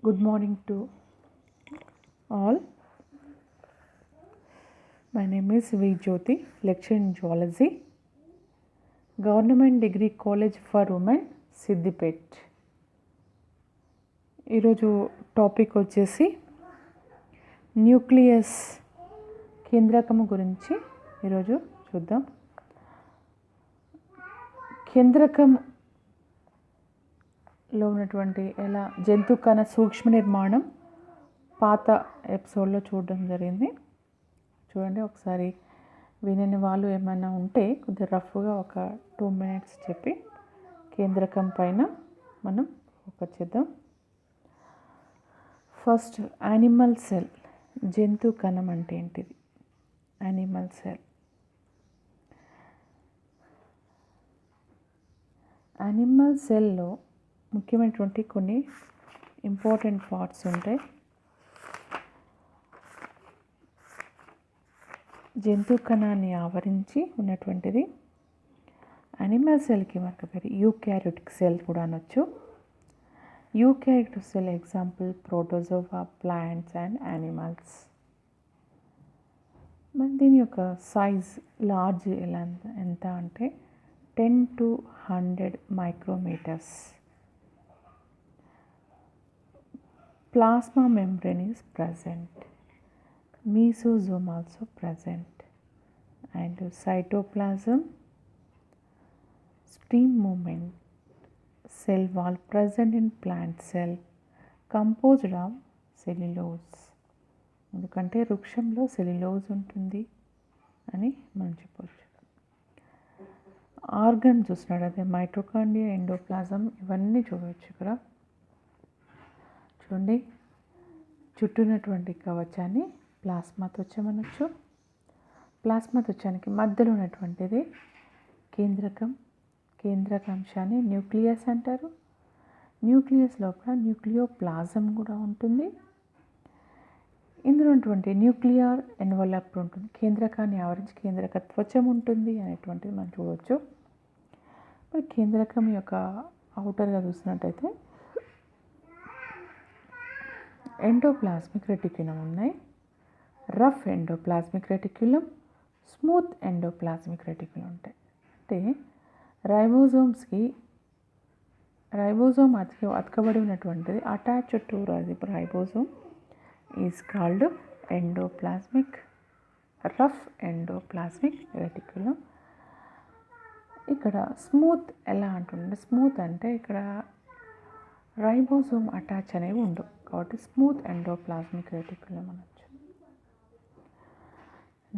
Good morning to all. My name is V. Jyoti, lecturer in Zoology, Government Degree College for Women, Siddipet. ఈరోజు topic వచ్చేసి nucleus కేంద్రకము గురించి ఈరోజు చూద్దాం. కేంద్రకంలో ఉన్నటువంటి ఎలా జంతు కణ సూక్ష్మ నిర్మాణం పాత ఎపిసోడ్లో చూడడం జరిగింది. చూడండి, ఒకసారి వినని వాళ్ళు ఏమైనా ఉంటే కొద్దిగా రఫ్గా ఒక 2 minutes చెప్పి కేంద్రకం పైన మనం ఫోకస్ చేద్దాం. First, animal cell. జంతు కణం అంటే ఏంటిది? Animal cell. యానిమల్ సెల్లో ముఖ్యమైనటువంటి కొన్ని ఇంపార్టెంట్ పార్ట్స్ ఉంటాయి. జంతు కణాన్ని ఆవరించి ఉన్నటువంటిది యానిమల్ సెల్కి మనకు పేరు యూకారియోటిక్ సెల్ కూడా అనొచ్చు. Eukaryotic cell example protozoa, plants and animals. మరి దీని యొక్క సైజ్ లార్జ్ ఎంత అంటే 10 to 100 micrometers. Plasma membrane is present. Mesosome also present. And cytoplasm, stream movement, cell wall present in plant cell, composed of cellulose. ఎందుకంటే వృక్షంలో cellulose ఉంటుంది అని మనం చెప్పవచ్చు. ఆర్గన్ చూసినాడు, అదే మైటోకాండ్రియా, ఎండోప్లాజం, ఇవన్నీ చూడవచ్చు. ఇక్కడ చూడండి, చుట్టూనటువంటి కవచాన్ని ప్లాస్మా త్వచమనొచ్చు. ప్లాస్మా త్వచానికి మధ్యలో ఉన్నటువంటిది కేంద్రకం. కేంద్రకాంశాన్ని న్యూక్లియస్ అంటారు. న్యూక్లియస్ లోపల న్యూక్లియోప్లాజం కూడా ఉంటుంది. ఇందులో ఉన్నటువంటి న్యూక్లియర్ ఎన్వలప్ ఉంటుంది. కేంద్రకాన్ని ఆవరించి కేంద్రక త్వచం ఉంటుంది అనేటువంటిది మనం చూడవచ్చు. మరి కేంద్రకం యొక్క అవుటర్గా చూసినట్టయితే ఎండోప్లాస్మిక్ రెటిక్యులం ఉన్నాయి. Rough endoplasmic reticulum, smooth endoplasmic reticulum ఉంటాయి. అంటే రైబోజోమ్ అతకబడి ఉన్నటువంటిది attached to ribosome is called endoplasmic, rough endoplasmic reticulum. ఇక్కడ స్మూత్ ఎలా అంటుండే, స్మూత్ అంటే ఇక్కడ రైబోజోమ్ అటాచ్ అనేవి ఉండవు కాబట్టి స్మూత్ ఎండోప్లాస్మిక్ రెటిక్యులం అనొచ్చు.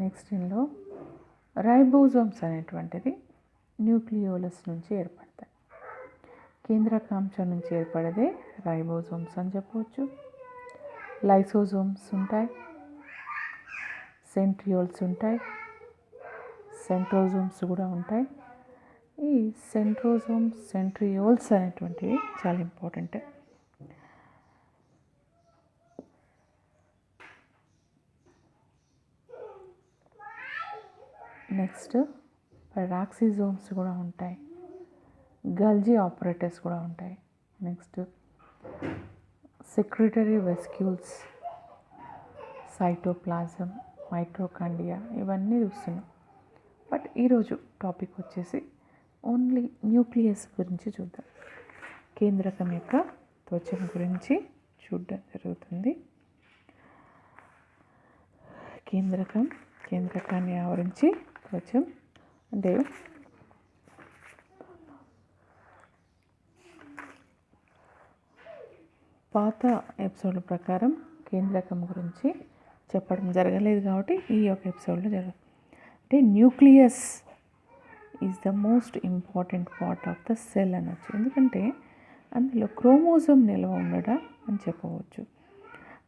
నెక్స్ట్ ఇందులో రైబోజోమ్స్ అనేటువంటిది న్యూక్లియోలస్ నుంచి ఏర్పడతాయి. కేంద్రకాంశం నుంచి ఏర్పడేదే రైబోజోమ్స్ అని చెప్పవచ్చు. లైసోజోమ్స్ ఉంటాయి, సెంట్రియోల్స్ ఉంటాయి, సెంట్రోజోమ్స్ కూడా ఉంటాయి. ఈ సెంట్రోజోమ్స్, సెంట్రియోల్స్ అనేటువంటివి చాలా ఇంపార్టెంట్. నెక్స్ట్ పెరాక్సిజోమ్స్ కూడా ఉంటాయి, గల్జీ ఆపరేటర్స్ కూడా ఉంటాయి. నెక్స్ట్ సెక్రిటరీ వెస్క్యూల్స్, సైటోప్లాజం, మైటోకాండ్రియా, ఇవన్నీ చూస్తున్నాం. బట్ ఈరోజు టాపిక్ వచ్చేసి ఓన్లీ న్యూక్లియస్ గురించి చూద్దాం. కేంద్రకం యొక్క త్వచం గురించి చూడడం జరుగుతుంది. కేంద్రకాన్ని ఆవరించి త్వచం అంటే పాత ఎపిసోడ్ల ప్రకారం కేంద్రకం గురించి చెప్పడం జరగలేదు కాబట్టి ఈ యొక్క ఎపిసోడ్లో జరుగుతుంది. అంటే nucleus is the most important part of the cell అనొచ్చు. ఎందుకంటే అందులో క్రోమోజోమ్ నిల్వ ఉండడం అని చెప్పవచ్చు.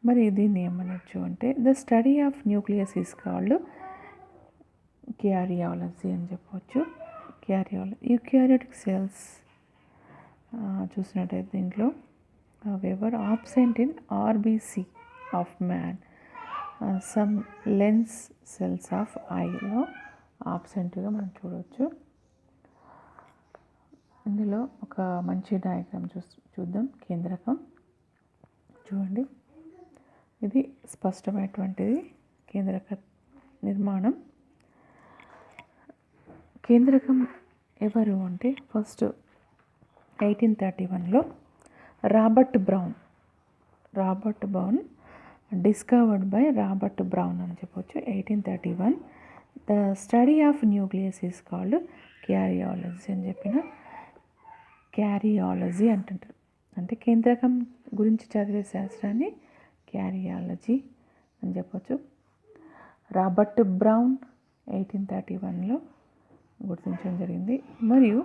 మరి దీన్ని ఏమనొచ్చు అంటే the study of nucleus is called karyology అని చెప్పవచ్చు. యూకారియోటిక్ సెల్స్ చూసినట్టయితే దీంట్లో however absent in RBC of man, some lens cells of eyeలో ఆబ్సెంట్గా మనం చూడవచ్చు. ఇందులో ఒక మంచి డయాగ్రామ్ చూద్దాం. కేంద్రకం చూడండి, ఇది స్పష్టమైనటువంటిది కేంద్రక నిర్మాణం. కేంద్రకం ఎవరు అంటే ఫస్ట్ 1831లో Robert Brown discovered by Robert Brown అని చెప్పొచ్చు. 1831 the study of nucleus is called karyology అని చెప్పిన. క్యారియాలజీ అంటుంటారు, అంటే కేంద్రకం గురించి చదివే శాస్త్రాన్ని క్యారియాలజీ అని చెప్పొచ్చు. రాబర్ట్ బ్రౌన్ 1831లో గుర్తించడం జరిగింది. మరియు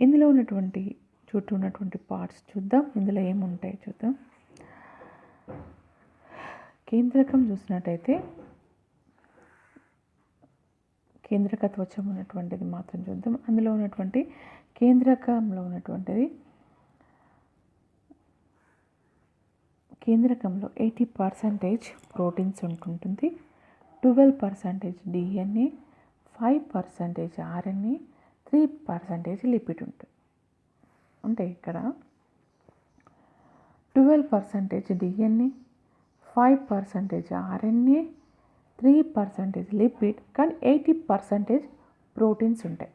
ఇందులో ఉన్నటువంటి చుట్టూ ఉన్నటువంటి పార్ట్స్ చూద్దాం, ఇందులో ఏముంటాయి చూద్దాం. కేంద్రకం చూసినట్టయితే కేంద్రకత్వచం ఉన్నటువంటిది మాత్రం చూద్దాం. అందులో ఉన్నటువంటి కేంద్రకంలో ఉన్నటువంటిది, కేంద్రకంలో 80% ప్రోటీన్స్ ఉంటుంటుంది, 12% DNA, 5% RNA, 3% లిపిడ్ ఉంటుంది. అంటే ఇక్కడ 12% DNA, 5% RNA, 3% లిపిడ్, కానీ 80% ప్రోటీన్స్ ఉంటాయి.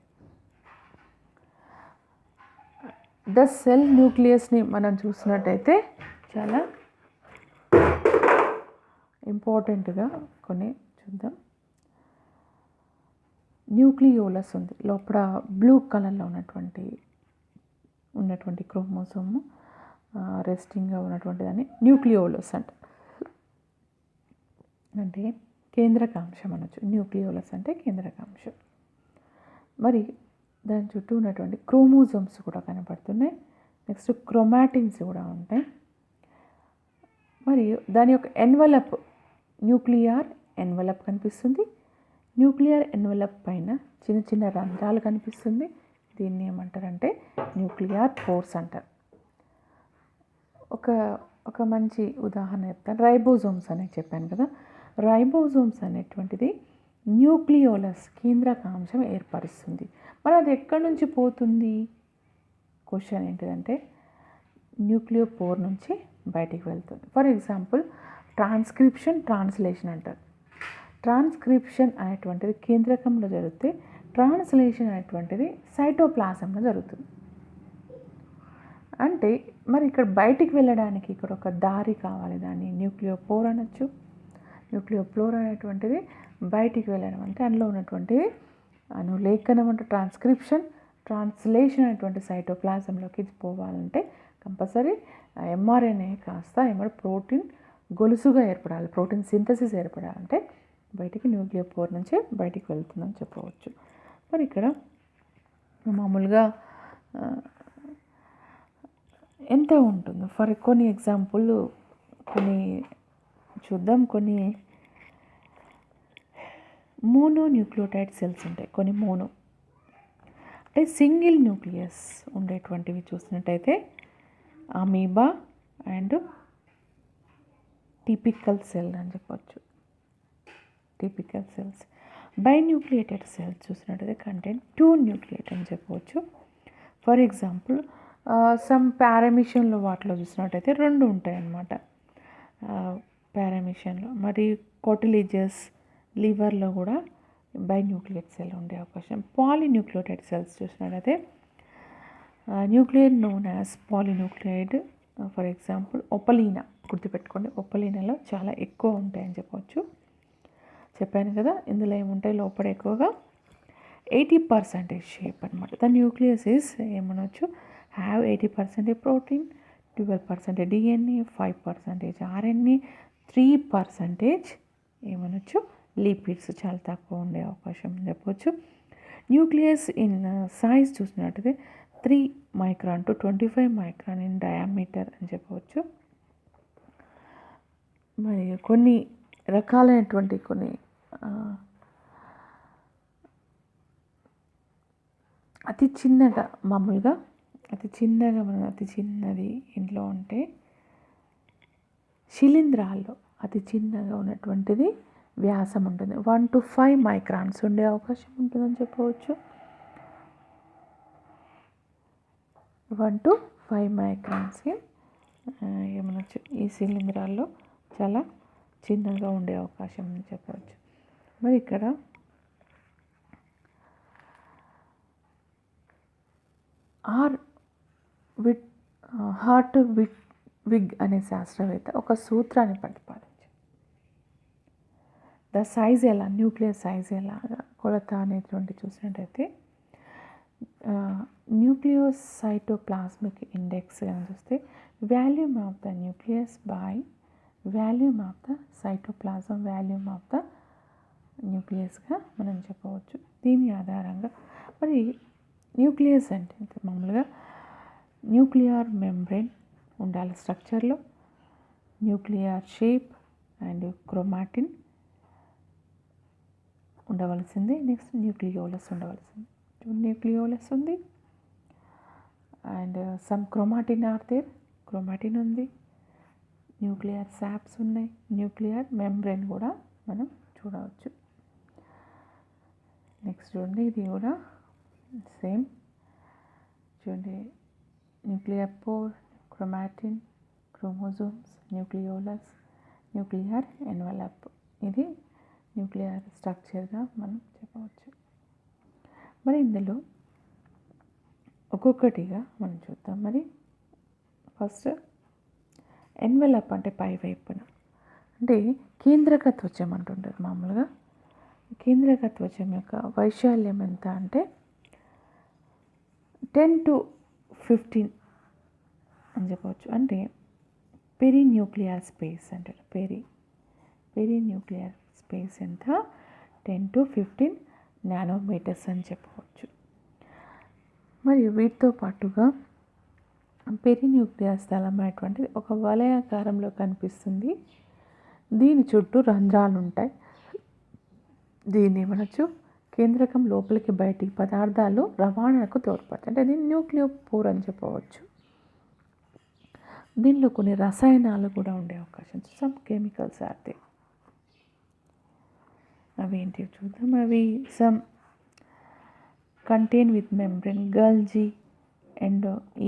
ద సెల్ న్యూక్లియస్ని మనం చూసినట్టయితే చాలా ఇంపార్టెంట్గా కొన్ని చూద్దాం. న్యూక్లియోలస్ ఉంది, లోపల బ్లూ కలర్లో ఉన్నటువంటి క్రోమోసోము రెస్టింగ్గా ఉన్నటువంటి దాన్ని న్యూక్లియోలస్ అంట. అంటే కేంద్రకాంశం అనొచ్చు. న్యూక్లియోలస్ అంటే కేంద్రకాంశం. మరి దాని చుట్టూ ఉన్నటువంటి క్రోమోజోమ్స్ కూడా కనపడుతున్నాయి. నెక్స్ట్ క్రోమాటిన్స్ కూడా ఉంటాయి. మరియు దాని యొక్క ఎన్వలప్, న్యూక్లియర్ ఎన్వలప్ కనిపిస్తుంది. న్యూక్లియర్ ఎన్వలప్ పైన చిన్న చిన్న రంధ్రాలు కనిపిస్తుంది. దీన్ని ఏమంటారంటే న్యూక్లియర్ పోర్స్ అంటారు. ఒక మంచి ఉదాహరణ చెప్తాను. రైబోజోమ్స్ అనేది చెప్పాను కదా. రైబోజోమ్స్ అనేటువంటిది న్యూక్లియోలస్ కేంద్రకాంశం ఏర్పరుస్తుంది. మరి అది ఎక్కడి నుంచి పోతుంది? క్వశ్చన్ ఏంటిదంటే న్యూక్లియోపోర్ నుంచి బయటికి వెళ్తుంది. ఫర్ ఎగ్జాంపుల్ ట్రాన్స్క్రిప్షన్, ట్రాన్స్లేషన్ అంటారు. ట్రాన్స్క్రిప్షన్ అనేటువంటిది కేంద్రకంలో జరిగితే, ట్రాన్స్లేషన్ అనేటువంటిది సైటోప్లాజంలో జరుగుతుంది. అంటే మరి ఇక్కడ బయటికి వెళ్ళడానికి ఇక్కడ ఒక దారి కావాలి, దాన్ని న్యూక్లియోపోర్ అనొచ్చు. న్యూక్లియోపోర్ అనేటువంటిది బయటికి వెళ్ళడం అంటే అందులో ఉన్నటువంటిది అనులేఖనం అంటే ట్రాన్స్క్రిప్షన్, ట్రాన్స్లేషన్ అనేటువంటి సైటోప్లాజంలోకి పోవాలంటే కంపల్సరీ mRNA కాస్త ప్రోటీన్ గొలుసుగా ఏర్పడాలి, ప్రోటీన్ సింథసిస్ ఏర్పడాలంటే బయటికి న్యూక్లియోపోర్ నుంచి బయటికి వెళ్తుందని చెప్పవచ్చు. మరి ఇక్కడ మామూలుగా ఎంత ఉంటుందో ఫర్ కొన్ని ఎగ్జాంపుల్ కొన్ని చూద్దాం. కొన్ని మోనో న్యూక్లియోటైడ్ సెల్స్ ఉంటాయి. కొన్ని మోనో అంటే సింగిల్ న్యూక్లియస్ ఉండేటువంటివి చూసినట్టయితే అమీబా అండ్ టిపికల్ సెల్ అని చెప్పచ్చు. Typical cells. బైన్యూక్లియేటెడ్ సెల్స్ చూసినట్టయితే కంటెంట్ 2 న్యూక్లియేట్ అని చెప్పవచ్చు. ఫర్ ఎగ్జాంపుల్ సమ్ పారామిషన్లో వాటిలో చూసినట్టయితే 2 ఉంటాయి అన్నమాట. పారామిషన్లో మరి కోటిలిజస్ లివర్లో కూడా బైన్యూక్లియేట్ సెల్ ఉండే అవకాశం. పాలీన్యూక్లియోటైడ్ సెల్స్ చూసినట్టయితే nuclear known as polynucleate. For example Opalina, గుర్తుపెట్టుకోండి, ఒపలీనాలో చాలా ఎక్కువ ఉంటాయని చెప్పవచ్చు. చెప్పాను కదా, ఇందులో ఏముంటాయి లోపల ఎక్కువగా 80% షేప్ అనమాట. ద న్యూక్లియస్ ఈజ్ ఏమనొచ్చు హ్యావ్ 80% ప్రోటీన్, 12% DNA, 5% RNA, 3% ఏమనొచ్చు లిపిడ్స్, చాలా తక్కువ ఉండే అవకాశం చెప్పవచ్చు. న్యూక్లియస్ ఇన్ సైజ్ చూసినట్టయితే 3 micron to 25 micron in diameter అని చెప్పవచ్చు. మరి కొన్ని రకాలైనటువంటి కొన్ని అతి చిన్నగా మామూలుగా అతి చిన్నది ఇంట్లో ఉంటే శిలీంధ్రాల్లో అతి చిన్నగా ఉన్నటువంటిది వ్యాసం ఉంటుంది. 1 to 5 మైక్రాన్స్ ఉండే అవకాశం ఉంటుందని చెప్పవచ్చు. 1 to 5 మైక్రాన్స్ ఏమనొచ్చు ఈ శిలీంధ్రాల్లో చాలా చిన్నగా ఉండే అవకాశం అని చెప్పవచ్చు. మరి ఇక్కడ హార్ట్ విగ్ అనే శాస్త్రవేత్త ఒక సూత్రాన్ని ప్రతిపాదించారు. ద సైజ్ ఎలా, న్యూక్లియస్ సైజ్ ఎలాగా కొలత అనేటువంటి చూసినట్టయితే న్యూక్లియోసైటోప్లాస్మిక్ ఇండెక్స్ అని చూస్తే volume of the nucleus by volume of the cytoplasm volume of the న్యూక్లియస్గా మనం చెప్పవచ్చు. దీని ఆధారంగా మరి న్యూక్లియస్ అంటే మామూలుగా న్యూక్లియర్ మెంబ్రెయిన్ ఉండాలి స్ట్రక్చర్లో, న్యూక్లియర్ షేప్ అండ్ క్రోమాటిన్ ఉండవలసింది. నెక్స్ట్ న్యూక్లియోలస్ ఉండవలసింది. న్యూక్లియోలస్ ఉంది and some chromatin are there, chromatin ఉంది, న్యూక్లియర్ సాప్స్ ఉన్నాయి, న్యూక్లియర్ మెంబ్రెయిన్ కూడా మనం చూడవచ్చు. నెక్స్ట్ చూడండి ఇది కూడా సేమ్ చూడండి, nuclear pore, chromatin, chromosomes, nucleolus, nuclear envelope. ఇది న్యూక్లియర్ స్ట్రక్చర్గా మనం చెప్పవచ్చు. మరి ఇందులో ఒక్కొక్కటిగా మనం చూద్దాం. మరి ఫస్ట్ ఎన్వలప్ అంటే పై వైపున అంటే కేంద్రక త్వచం అంటుంటారు. మామూలుగా కేంద్రక త్వచం యొక్క వైశాల్యం ఎంత అంటే 10 to 15 అని చెప్పవచ్చు. అంటే పెరిన్యూక్లియర్ స్పేస్ అంటారు. పెరిన్యూక్లియర్ స్పేస్ ఎంత 10 to 15 నానోమీటర్స్ అని చెప్పవచ్చు. మరియు వీటితో పాటుగా పెరిన్యూక్లియర్ స్థలం అనేటువంటిది ఒక వలయాకారంలో కనిపిస్తుంది. దీని చుట్టూ రంధ్రాలు ఉంటాయి. దీన్ని మనచ్చు కేంద్రకం లోపలికి బయటికి పదార్థాలు రవాణాకు తోడ్పడతాయి. అంటే దీన్ని న్యూక్లియోపోర్ అని చెప్పవచ్చు. దీనిలో కొన్ని రసాయనాలు కూడా ఉండే అవకాశం, సమ్ కెమికల్స్ ఆర్ దే. అవి ఏంటి చూద్దాం. అవి some contain with membrane, Golgi,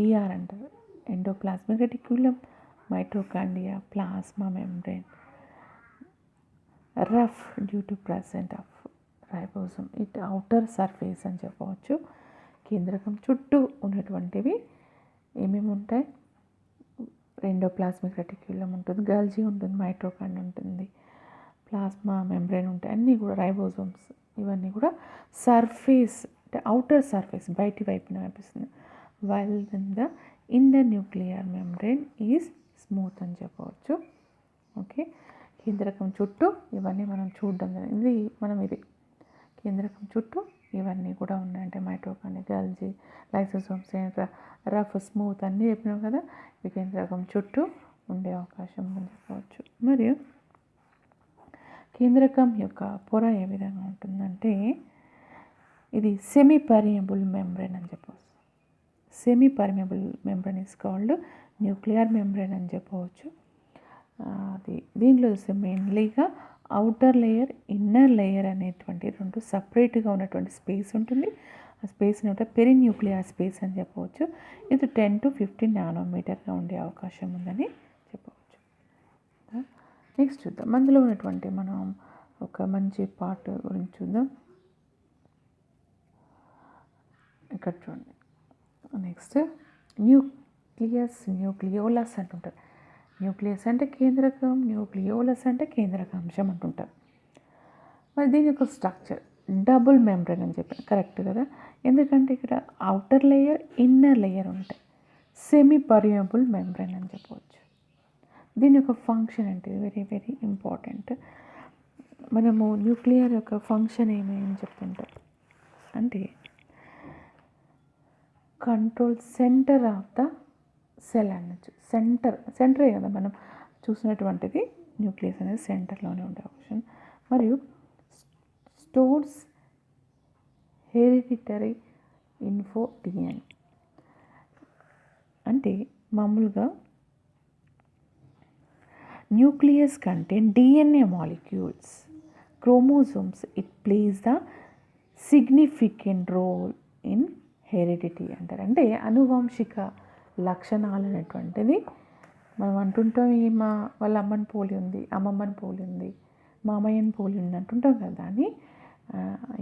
ER అంటారు, endoplasmic reticulum, mitochondria, plasma membrane, rough due to present of ribosome, it outer surface అని చెప్పవచ్చు. కేంద్రకం చుట్టూ ఉన్నటువంటివి ఏమేమి ఉంటాయి? ఎండోప్లాస్మిక్ రెటిక్యులం ఉంటుంది, గల్జీ ఉంటుంది, మైటోకాండ్రియా ఉంటుంది, ప్లాస్మా మెంబ్రెయిన్ ఉంటాయి. అన్నీ కూడా రైబోజోమ్స్, ఇవన్నీ కూడా సర్ఫేస్ అంటే అవుటర్ సర్ఫేస్ బయటి వైపున కనిపిస్తుంది. While the inner nuclear membrane is smooth అని చెప్పవచ్చు. ఓకే, కేంద్రకం చుట్టూ ఇవన్నీ మనం చూడడం జరిగింది. ఇది కేంద్రకం చుట్టూ ఇవన్నీ కూడా ఉన్నాయంటే మైటోకాండ్రియా, గల్జీ, లైసోసోమ్స్, రఫ్, స్మూత్ అన్నీ చెప్పినాం కదా. ఈ కేంద్రకం చుట్టూ ఉండే అవకాశం ఉందని చెప్పవచ్చు. మరియు కేంద్రకం యొక్క పొర ఏ విధంగా ఉంటుందంటే ఇది సెమీ పర్మియబుల్ మెంబ్రెయిన్ అని చెప్పవచ్చు. Semi permeable membrane is called nuclear membrane అని చెప్పవచ్చు. దీనిలో మెయిన్లీగా అవుటర్ లేయర్, ఇన్నర్ లేయర్ అనేటువంటి రెండు సపరేట్గా ఉన్నటువంటి స్పేస్ ఉంటుంది. ఆ స్పేస్ పెరిన్యూక్లియర్ స్పేస్ అని చెప్పవచ్చు. ఇది 10 to 15 నానోమీటర్గా ఉండే అవకాశం ఉందని చెప్పవచ్చు. నెక్స్ట్ చూద్దాం, అందులో ఉన్నటువంటి మనం ఒక మంచి పార్ట్ గురించి చూద్దాం. ఇక్కడ చూడండి. నెక్స్ట్ న్యూక్లియోలస్ అంటుంటారు. న్యూక్లియస్ అంటే కేంద్రకం, న్యూక్లియోలస్ అంటే కేంద్రకాంశం అంటుంటారు. మరి దీని యొక్క స్ట్రక్చర్ డబుల్ మెంబ్రెయిన్ అని చెప్పాను, కరెక్ట్ కదా. ఎందుకంటే ఇక్కడ అవుటర్ లేయర్, ఇన్నర్ లేయర్ ఉంటాయి. సెమీ పర్మియబుల్ మెంబ్రెయిన్ అని చెప్పవచ్చు. దీని యొక్క ఫంక్షన్ అంటే వెరీ వెరీ ఇంపార్టెంట్. మనము న్యూక్లియర్ యొక్క ఫంక్షన్ ఏమేమి చెప్తుంటాం అంటే control centre of the cell అనొచ్చు. సెంటరే కదా మనం చూసినటువంటిది. న్యూక్లియస్ అనేది సెంటర్లోనే ఉండే ఆప్షన్. మరియు స్టోర్స్ హెరిడిటరీ ఇన్ఫో DNA అంటే మామూలుగా nucleus contain DNA molecules, chromosomes. It plays the significant role in heredity అంటారు. అంటే అనువంశిక లక్షణాలు అనేటువంటిది మనం అంటుంటాం వాళ్ళ అమ్మని పోలి ఉంది, అమ్మమ్మని పోలి ఉంది, మామయ్యని పోలి ఉంది అంటుంటాం కదా, దాన్ని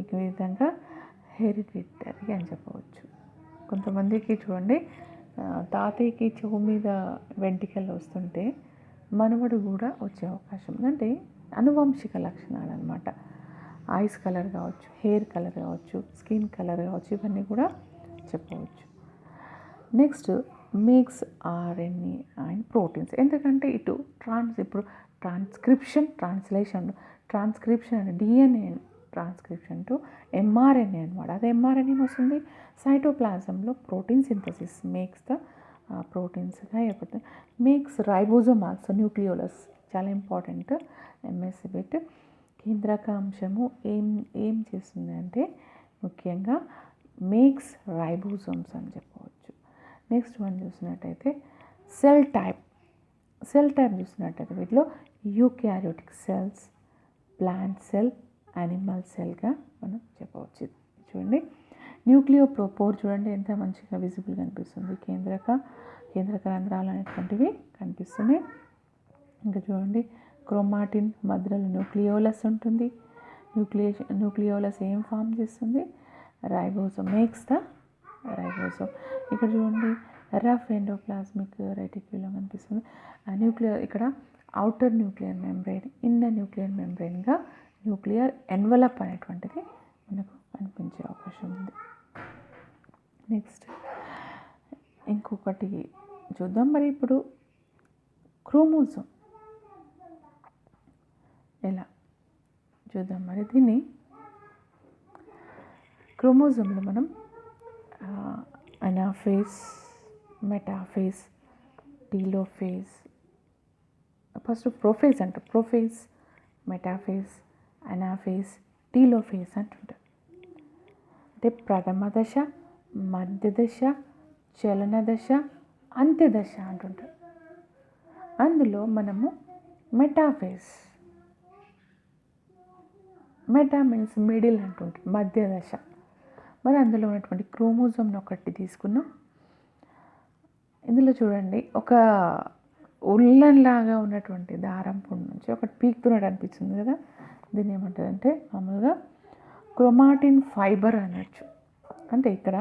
ఈ విధంగా హెరిడిటరీ అని చెప్పవచ్చు. కొంతమందికి చూడండి, తాతయ్యకి చెవు మీద వెంట్రుకలు వస్తుంటే మనవడు కూడా వచ్చే అవకాశం ఉంది. అంటే అనువంశిక లక్షణాలు అనమాట. ఐస్ కలర్ కావచ్చు, హెయిర్ కలర్ కావచ్చు, స్కిన్ కలర్ కావచ్చు, ఇవన్నీ కూడా చెప్పవచ్చు. Next makes RNA and proteins. ఎందుకంటే ఇప్పుడు ట్రాన్స్క్రిప్షన్ అంటే డిఎన్ఏ ట్రాన్స్క్రిప్షన్ టు ఎంఆర్ఎన్ఏ అనమాట. అది ఎంఆర్ఎన్ఏ వస్తుంది సైటోప్లాజంలో ప్రోటీన్ సింథసిస్ మేక్స్ ద ప్రోటీన్స్గా ఏర్పడుతుంది. మేక్స్ రైబోజోమ్ ఆల్సో న్యూక్లియోలస్, చాలా ఇంపార్టెంట్ ఎంఎస్సి బిట్. కేంద్రక అంశము ఏం చేస్తుంది అంటే ముఖ్యంగా మేక్స్ రైబోజోమ్స్ అని చెప్పవచ్చు. నెక్స్ట్ వన్ చూసినట్టయితే సెల్ టైప్ చూసినట్టయితే వీటిలో eukaryotic cells, plant cell, animal సెల్గా మనం చెప్పవచ్చు. చూడండి న్యూక్లియోపోర్ చూడండి ఎంత మంచిగా విజిబుల్గా కనిపిస్తుంది. కేంద్రక రంధ్రాలు అనేటువంటివి కనిపిస్తున్నాయి. ఇంకా చూడండి క్రోమాటిన్ మధ్యలో న్యూక్లియోలస్ ఉంటుంది. న్యూక్లియోలస్ ఏం ఫామ్ చేస్తుంది? Ribosome makes the ribosome. ఇక్కడ చూడండి రఫ్ ఎండోప్లాస్మిక్ రెటిక్యులం కనిపిస్తుంది. ఇక్కడ outer nuclear membrane, inner nuclear మెంబ్రెయిన్గా న్యూక్లియర్ ఎన్వలప్ అనేటువంటిది మనకు కనిపించే అవకాశం ఉంది. నెక్స్ట్ ఇంకొకటి చూద్దాం. మరి ఇప్పుడు క్రోమోజోమ్ ఎలా చూద్దాం. మరి దీన్ని క్రోమోజోమ్లో మనం anaphase, metaphase, telophase, first prophase, metaphase, anaphase, telophase అంటుంటారు. అంటే ప్రథమ దశ, మధ్య దశ, చలన దశ, అంత్యదశ అంటుంటారు. అందులో మనము మెటా మీన్స్ మిడిల్ అంటుంటారు, మధ్య దశ. మరి అందులో ఉన్నటువంటి క్రోమోజోమ్ని ఒకటి తీసుకున్నాం. ఇందులో చూడండి ఒక ఉల్లన్లాగా ఉన్నటువంటి దారం పుండు నుంచి ఒకటి పీకుతున్నట్టు అనిపిస్తుంది కదా, దీన్ని ఏమంటారంటే మామూలుగా క్రోమాటిన్ ఫైబర్ అనొచ్చు. అంటే ఇక్కడ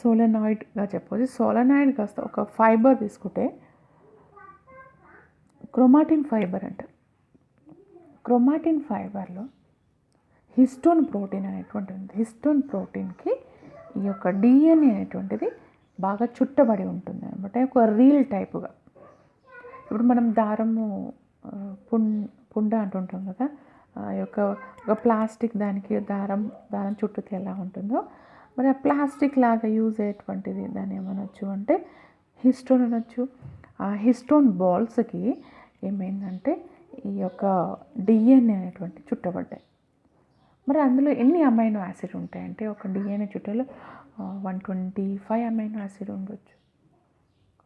సోలెనాయిడ్గా చెప్పవచ్చు. సోలెనాయిడ్ కాస్త ఒక ఫైబర్ తీసుకుంటే క్రోమాటిన్ ఫైబర్ అంటారు. క్రోమాటిన్ ఫైబర్లో హిస్టోన్ ప్రోటీన్ అనేటువంటి ఉంది. హిస్టోన్ ప్రోటీన్కి ఈ యొక్క డిఎన్ఏ అనేటువంటిది బాగా చుట్టబడి ఉంటుంది అనమాట, ఒక రీల్ టైపుగా. ఇప్పుడు మనం దారము పుండ అంటుంటాం కదా, ఒక ప్లాస్టిక్ దానికి దారం చుట్టూతో ఎలా ఉంటుందో, మరి ఆ ప్లాస్టిక్ లాగా యూజ్ అయ్యేటువంటిది దాన్ని ఏమనొచ్చు అంటే హిస్టోన్ అనొచ్చు. ఆ హిస్టోన్ బాల్స్కి ఏమైందంటే ఈ యొక్క డిఎన్ఏ అనేటువంటి చుట్టబడ్డాయి. మరి అందులో ఎన్ని అమైనో యాసిడ్ ఉంటాయంటే ఒక డిఎన్ఏ చుట్టలో 125 అమైనో యాసిడ్ ఉండొచ్చు,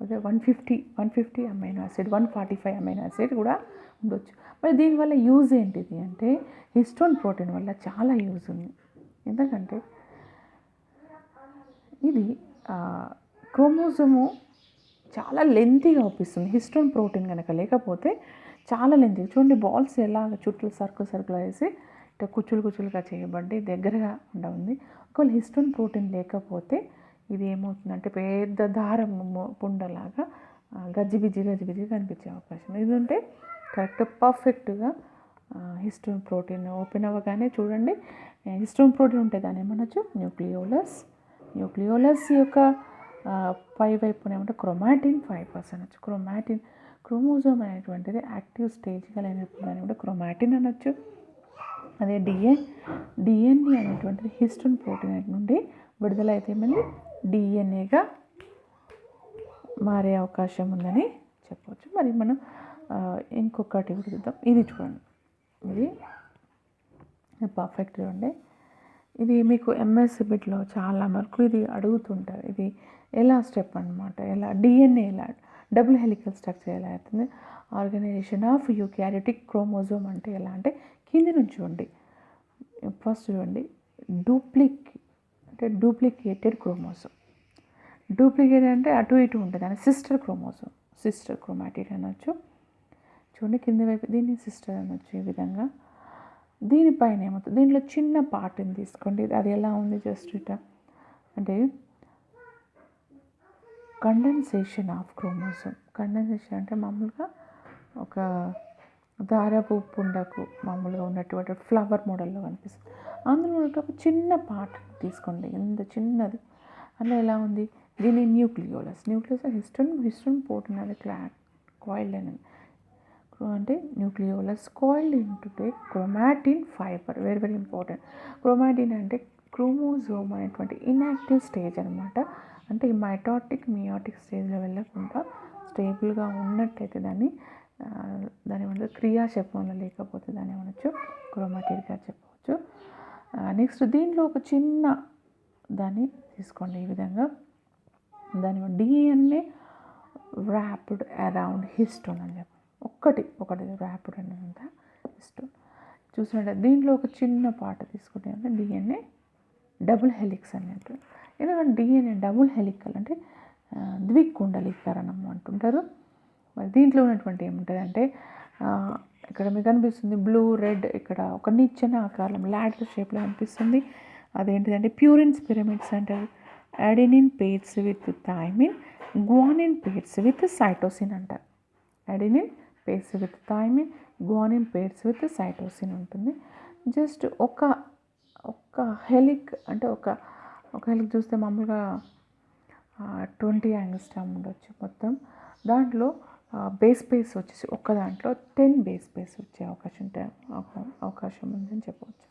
అదే 150 అమైనో యాసిడ్, 145 అమైనో యాసిడ్ కూడా ఉండొచ్చు. మరి దీనివల్ల యూజ్ ఏంటిది అంటే హిస్టోన్ ప్రోటీన్ వల్ల చాలా యూజ్ ఉంది. ఎందుకంటే ఇది క్రోమోజోము చాలా లెంతీగా అవుపిస్తుంది. హిస్టోన్ ప్రోటీన్ కనుక లేకపోతే చాలా లెంతీ. చూడండి బాల్స్ ఎలాగ చుట్టూ సర్కిల్ వేసి ఇట్లా కుచ్చులుగా చేయబడి దగ్గరగా ఉంది. ఒకవేళ హిస్టోన్ ప్రోటీన్ లేకపోతే ఇది ఏమవుతుందంటే పెద్ద దారం పుండలాగా గజిబిజి కనిపించే అవకాశం. ఇది ఉంటే కరెక్ట్ పర్ఫెక్ట్గా హిస్టోన్ ప్రోటీన్ ఓపెన్ అవ్వగానే చూడండి హిస్టోన్ ప్రోటీన్ ఉంటే దాన్ని ఏమనొచ్చు న్యూక్లియోలస్ యొక్క పై వైపున ఏమంటే క్రోమాటిన్ ఫైబర్స్ అనొచ్చు. క్రోమోజోమ్ అనేటువంటిది యాక్టివ్ స్టేజ్గా లేనప్పుడు దాన్ని కూడా క్రోమాటిన్ అనొచ్చు. అదే డిఎన్ఏ అనేటువంటిది హిస్టోన్ ప్రోటీన్ నుండి విడుదలైతే మళ్ళీ డిఎన్ఏగా మారే అవకాశం ఉందని చెప్పవచ్చు. మరి మనం ఇంకొకటి చూద్దాం. ఇది చూడండి, ఇది పర్ఫెక్ట్ చూడండి. ఇది మీకు ఎంఎస్సి బిట్లో చాలా వరకు ఇది అడుగుతుంటారు. ఇది ఎలా స్టెప్ అనమాట, ఎలా డిఎన్ఏ ఎలా డబుల్ హెలికల్ స్ట్రక్చర్ ఎలా అవుతుంది, ఆర్గనైజేషన్ ఆఫ్ యూకారియోటిక్ క్రోమోజోమ్ అంటే ఎలా అంటే కింది నుంచి చూడండి. ఫస్ట్ చూడండి డూప్లికేటెడ్ క్రోమోజోమ్. డూప్లికేట్ అంటే అటు ఇటు ఉంటుంది అని సిస్టర్ క్రోమోజోమ్, సిస్టర్ క్రోమాటిడ్ అనొచ్చు. చూడండి కింద వైపు దీన్ని సిస్టర్ అనొచ్చు. ఈ విధంగా దీనిపైన ఏమవుతుంది, దీంట్లో చిన్న పార్ట్ని తీసుకోండి. అది ఎలా ఉంది జస్ట్ ఇట అంటే కండెన్సేషన్ ఆఫ్ క్రోమోజోమ్. కండెన్సేషన్ అంటే మామూలుగా ఒక దారపు పుండకు మామూలుగా ఉన్నటువంటి ఫ్లవర్ మోడల్లో కనిపిస్తుంది. అందులో ఒక చిన్న పార్ట్ తీసుకోండి, ఎంత చిన్నది. అందులో ఎలా ఉంది, దీని న్యూక్లియోలస్ హిస్టోన్ ప్రోటీన్ అది కాయిల్డ్ అని అంటే nucleolus coiled into chromatin fibre. Very very important. Chromatin అంటే క్రోమోజోమ్ అనేటువంటి ఇన్యాక్టివ్ స్టేజ్ అనమాట. అంటే ఈ మైటాటిక్ మియోటిక్ స్టేజ్లో వెళ్ళకుండా స్టేబుల్గా ఉన్నట్టయితే దాన్ని ఏమంటారు క్రియాశకంలో లేకపోతే దాన్ని ఏమనొచ్చు క్రోమాటిడ్గా చెప్పవచ్చు. నెక్స్ట్ దీంట్లో ఒక చిన్న దాన్ని తీసుకోండి. ఈ విధంగా దాని డిఎన్ఏ ర్యాపిడ్ అరౌండ్ హిస్టోన్ అని చెప్పి ఒకటి ర్యాపిడ్ అనేది హిస్టోన్ చూసినట్టు దీంట్లో ఒక చిన్న పార్ట్ తీసుకుంటే అంటే డిఎన్ఏ డబుల్ హెలిక్స్ అన్నట్టు. ఎందుకంటే డిఎన్ఏ డబుల్ హెలికల్ అంటే ద్వికుండలీకరణం అంటుంటారు. మరి దీంట్లో ఉన్నటువంటి ఏముంటుంది అంటే ఇక్కడ మీకు కనిపిస్తుంది బ్లూ రెడ్, ఇక్కడ ఒక నిచ్చెన ఆకారం లాడర్ షేప్లో కనిపిస్తుంది. అదేంటిదంటే ప్యూరిన్స్ పిరమిడ్స్ అంటారు. Adenine pairs with thymine, guanine pairs with cytosine అంటారు. Adenine pairs with thymine, guanine pairs with cytosine ఉంటుంది. జస్ట్ ఒక హెలిక్ అంటే ఒక హెలిక్ చూస్తే మామూలుగా 20 యాంగిస్ట్రామ్ ఉండొచ్చు మొత్తం. దాంట్లో బేస్ పేస్ వచ్చేసి ఒక్క దాంట్లో 10 బేస్ పేస్ వచ్చే అవకాశం ఉందని చెప్పవచ్చు.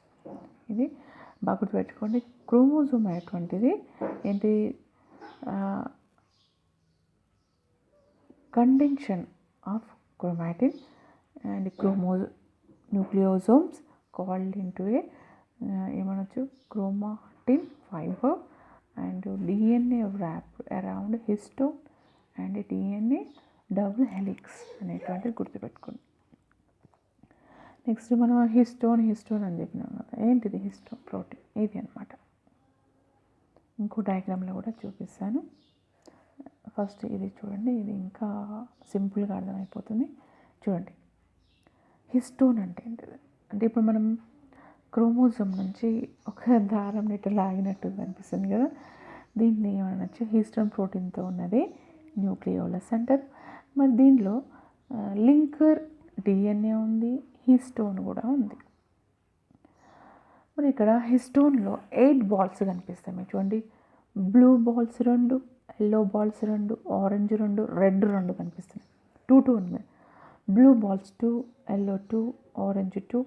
ఇది బాగా గుర్తుపెట్టుకోండి. క్రోమోజోమ్ అనేటువంటిది ఏంటి, condensation of chromatin and nucleosomes called into ఏమనొచ్చు chromatin fibre and DNA wrap around histone and DNA double helix అనేటువంటిది గుర్తుపెట్టుకోండి. నెక్స్ట్ మనం హిస్టోన్ అని చెప్పినాం కదా, ఏంటిది హిస్టోన్ ప్రోటీన్ ఇది అనమాట. ఇంకో డయాగ్రామ్లో కూడా చూపిస్తాను. ఫస్ట్ ఇది చూడండి, ఇది ఇంకా సింపుల్గా అర్థమైపోతుంది. చూడండి హిస్టోన్ అంటే ఏంటిది అంటే ఇప్పుడు మనం క్రోమోజోమ్ నుంచి ఒక దారం ఇట్లా లాగినట్టు కనిపిస్తుంది కదా, దీన్ని ఏమనొచ్చు హిస్టోన్ ప్రోటీన్తో ఉన్నది న్యూక్లియోలస్ అంటారు. మరి దీంట్లో లింకర్ డిఎన్ఏ ఉంది, హిస్టోన్ కూడా ఉంది. మరి ఇక్కడ హిస్టోన్లో 8 బాల్స్ కనిపిస్తాయి మీకు చూడండి. Blue balls 2, yellow balls 2, orange 2, red 2 కనిపిస్తున్నాయి. 2 ఉంది. Blue balls 2, yellow 2, orange 2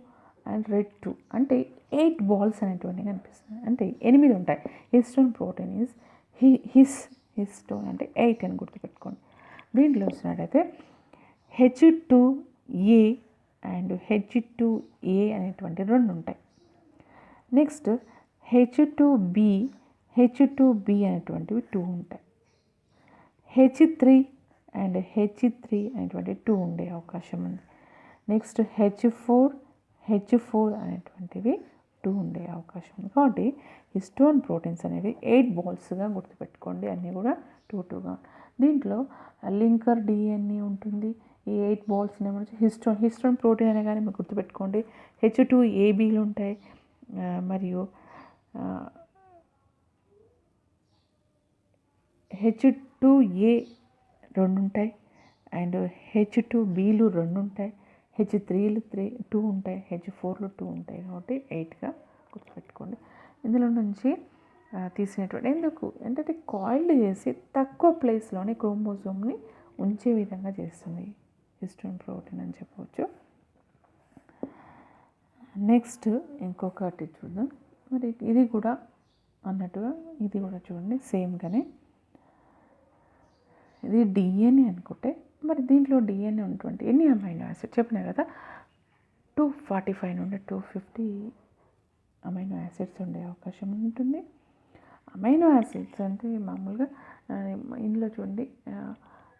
and red 2 అంటే 8 బాల్స్ అనేటువంటి కనిపిస్తున్నాయి. అంటే 8 ఉంటాయి. హిస్టోన్ ప్రోటీన్ ఈజ్ హిస్టోన్ అంటే 8 అని గుర్తుపెట్టుకోండి. దీంట్లో వచ్చినట్టయితే H2A అండ్ H2A అనేటువంటి 2 ఉంటాయి. నెక్స్ట్ H2B అనేటువంటివి 2 ఉంటాయి. H3 అండ్ H3 అనేటువంటి 2 ఉండే అవకాశం ఉంది. నెక్స్ట్ H4 అనేటువంటివి 2 ఉండే అవకాశం ఉంది. కాబట్టి హిస్టోన్ ప్రోటీన్స్ అనేవి 8 బాల్స్గా గుర్తుపెట్టుకోండి, అన్నీ కూడా 2గా. దీంట్లో లింకర్ డిఎన్ఏ ఉంటుంది. ఈ 8 బాల్స్ ఏమొచ్చి హిస్టోన్ ప్రోటీన్ అనే కానీ మీరు గుర్తుపెట్టుకోండి. H2ABలు ఉంటాయి, మరియు H2A 2 ఉంటాయి అండ్ H2Bలు 2 ఉంటాయి, H3లు 2 ఉంటాయి, H4లు 2 ఉంటాయి. కాబట్టి 8గా గుర్తుపెట్టుకోండి. ఇందులో నుంచి తీసినటువంటి ఎందుకు అంటే కాయిల్డ్ చేసి తక్కువ ప్లేస్లోని క్రోమోజోమ్ని ఉంచే విధంగా చేస్తుంది హిస్టోన్ ప్రోటీన్ అని చెప్పవచ్చు. నెక్స్ట్ ఇంకొకటి చూద్దాం. మరి ఇది కూడా అన్నట్టుగా ఇది కూడా చూడండి సేమ్గానే. ఇది డిఎన్ఏ అనుకుంటే మరి దీంట్లో డిఎన్ఏ ఉన్నటువంటి ఎన్ని అమైనో యాసిడ్ చెప్పినా కదా, 245 నుండి 250 అమైనో యాసిడ్స్ ఉండే అవకాశం ఉంటుంది. అమైనో యాసిడ్స్ అంటే మామూలుగా ఇందులో చూడండి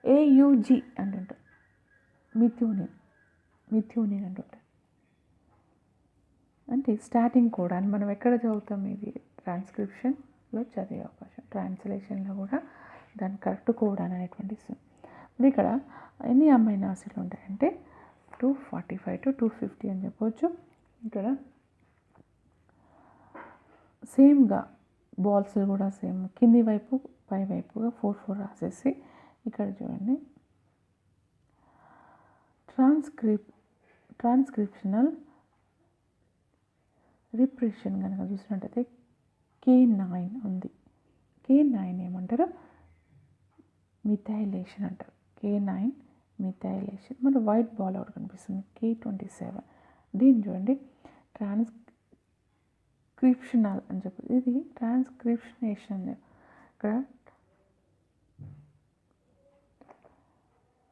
AUG అంటుంటారు, మిథ్యూనిన్ అంటుంటారు. అంటే స్టార్టింగ్ కూడా మనం ఎక్కడ చదువుతాం, ఇది ట్రాన్స్క్రిప్షన్లో చదివే అవకాశం, ట్రాన్స్లేషన్లో కూడా దాన్ని కరెక్ట్ కోడ్ అనేటువంటి ఇస్తుంది. మరి ఇక్కడ ఎన్ని అమైనో యాసిడ్లు ఉంటాయంటే 245 to 250 అని చెప్పవచ్చు. ఇక్కడ సేమ్గా బాల్స్ కూడా సేమ్ కింది వైపు పై వైపుగా 4 రాసేసి ఇక్కడ చూడండి ట్రాన్స్క్రిప్షనల్ రిప్రెషన్ కనుక చూసినట్టయితే K9 ఉంది. K9 ఏమంటారు? మిథైలేషన్ అంటారు. K9 methylation. మన వైట్ బాల్ ఒకటి కనిపిస్తుంది K27. దీన్ని చూడండి ట్రాన్స్క్రిప్షనల్ అని చెప్పి, ఇది ట్రాన్స్క్రిప్షనేషన్. ఇక్కడ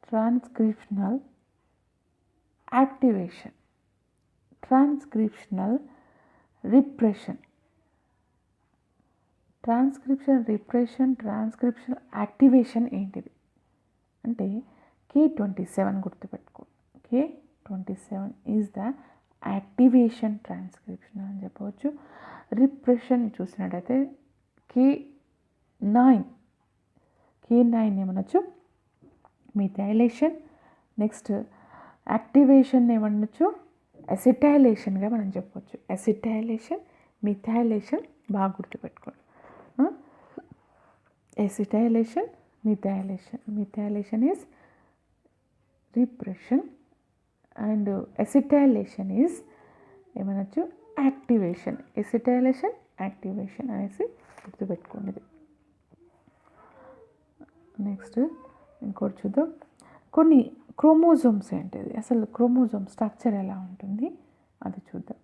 transcriptional activation, transcriptional repression, transcription repression, transcription activation ఏంటిది అంటే K27 గుర్తుపెట్టుకో. K27 is the activation transcription అని చెప్పవచ్చు. రిప్రెషన్ చూసినట్టయితే K9 ఏమనొచ్చు? మిథైలేషన్. నెక్స్ట్ యాక్టివేషన్ ఏమనొచ్చు? అసిటైలేషన్గా మనం చెప్పవచ్చు. అసిటైలేషన్, మిథైలేషన్ బాగా గుర్తుపెట్టుకోండి. Acetylation, methylation. Methylation is repression and acetylation is ఏమనొచ్చు? యాక్టివేషన్. అసిటైలేషన్, యాక్టివేషన్ అనేసి గుర్తుపెట్టుకోండి. నెక్స్ట్ ఇంకోటి చూద్దాం. కొన్ని క్రోమోజోమ్స్ ఏంటిది, అసలు క్రోమోజోమ్ స్ట్రక్చర్ ఎలా ఉంటుంది అది చూద్దాం.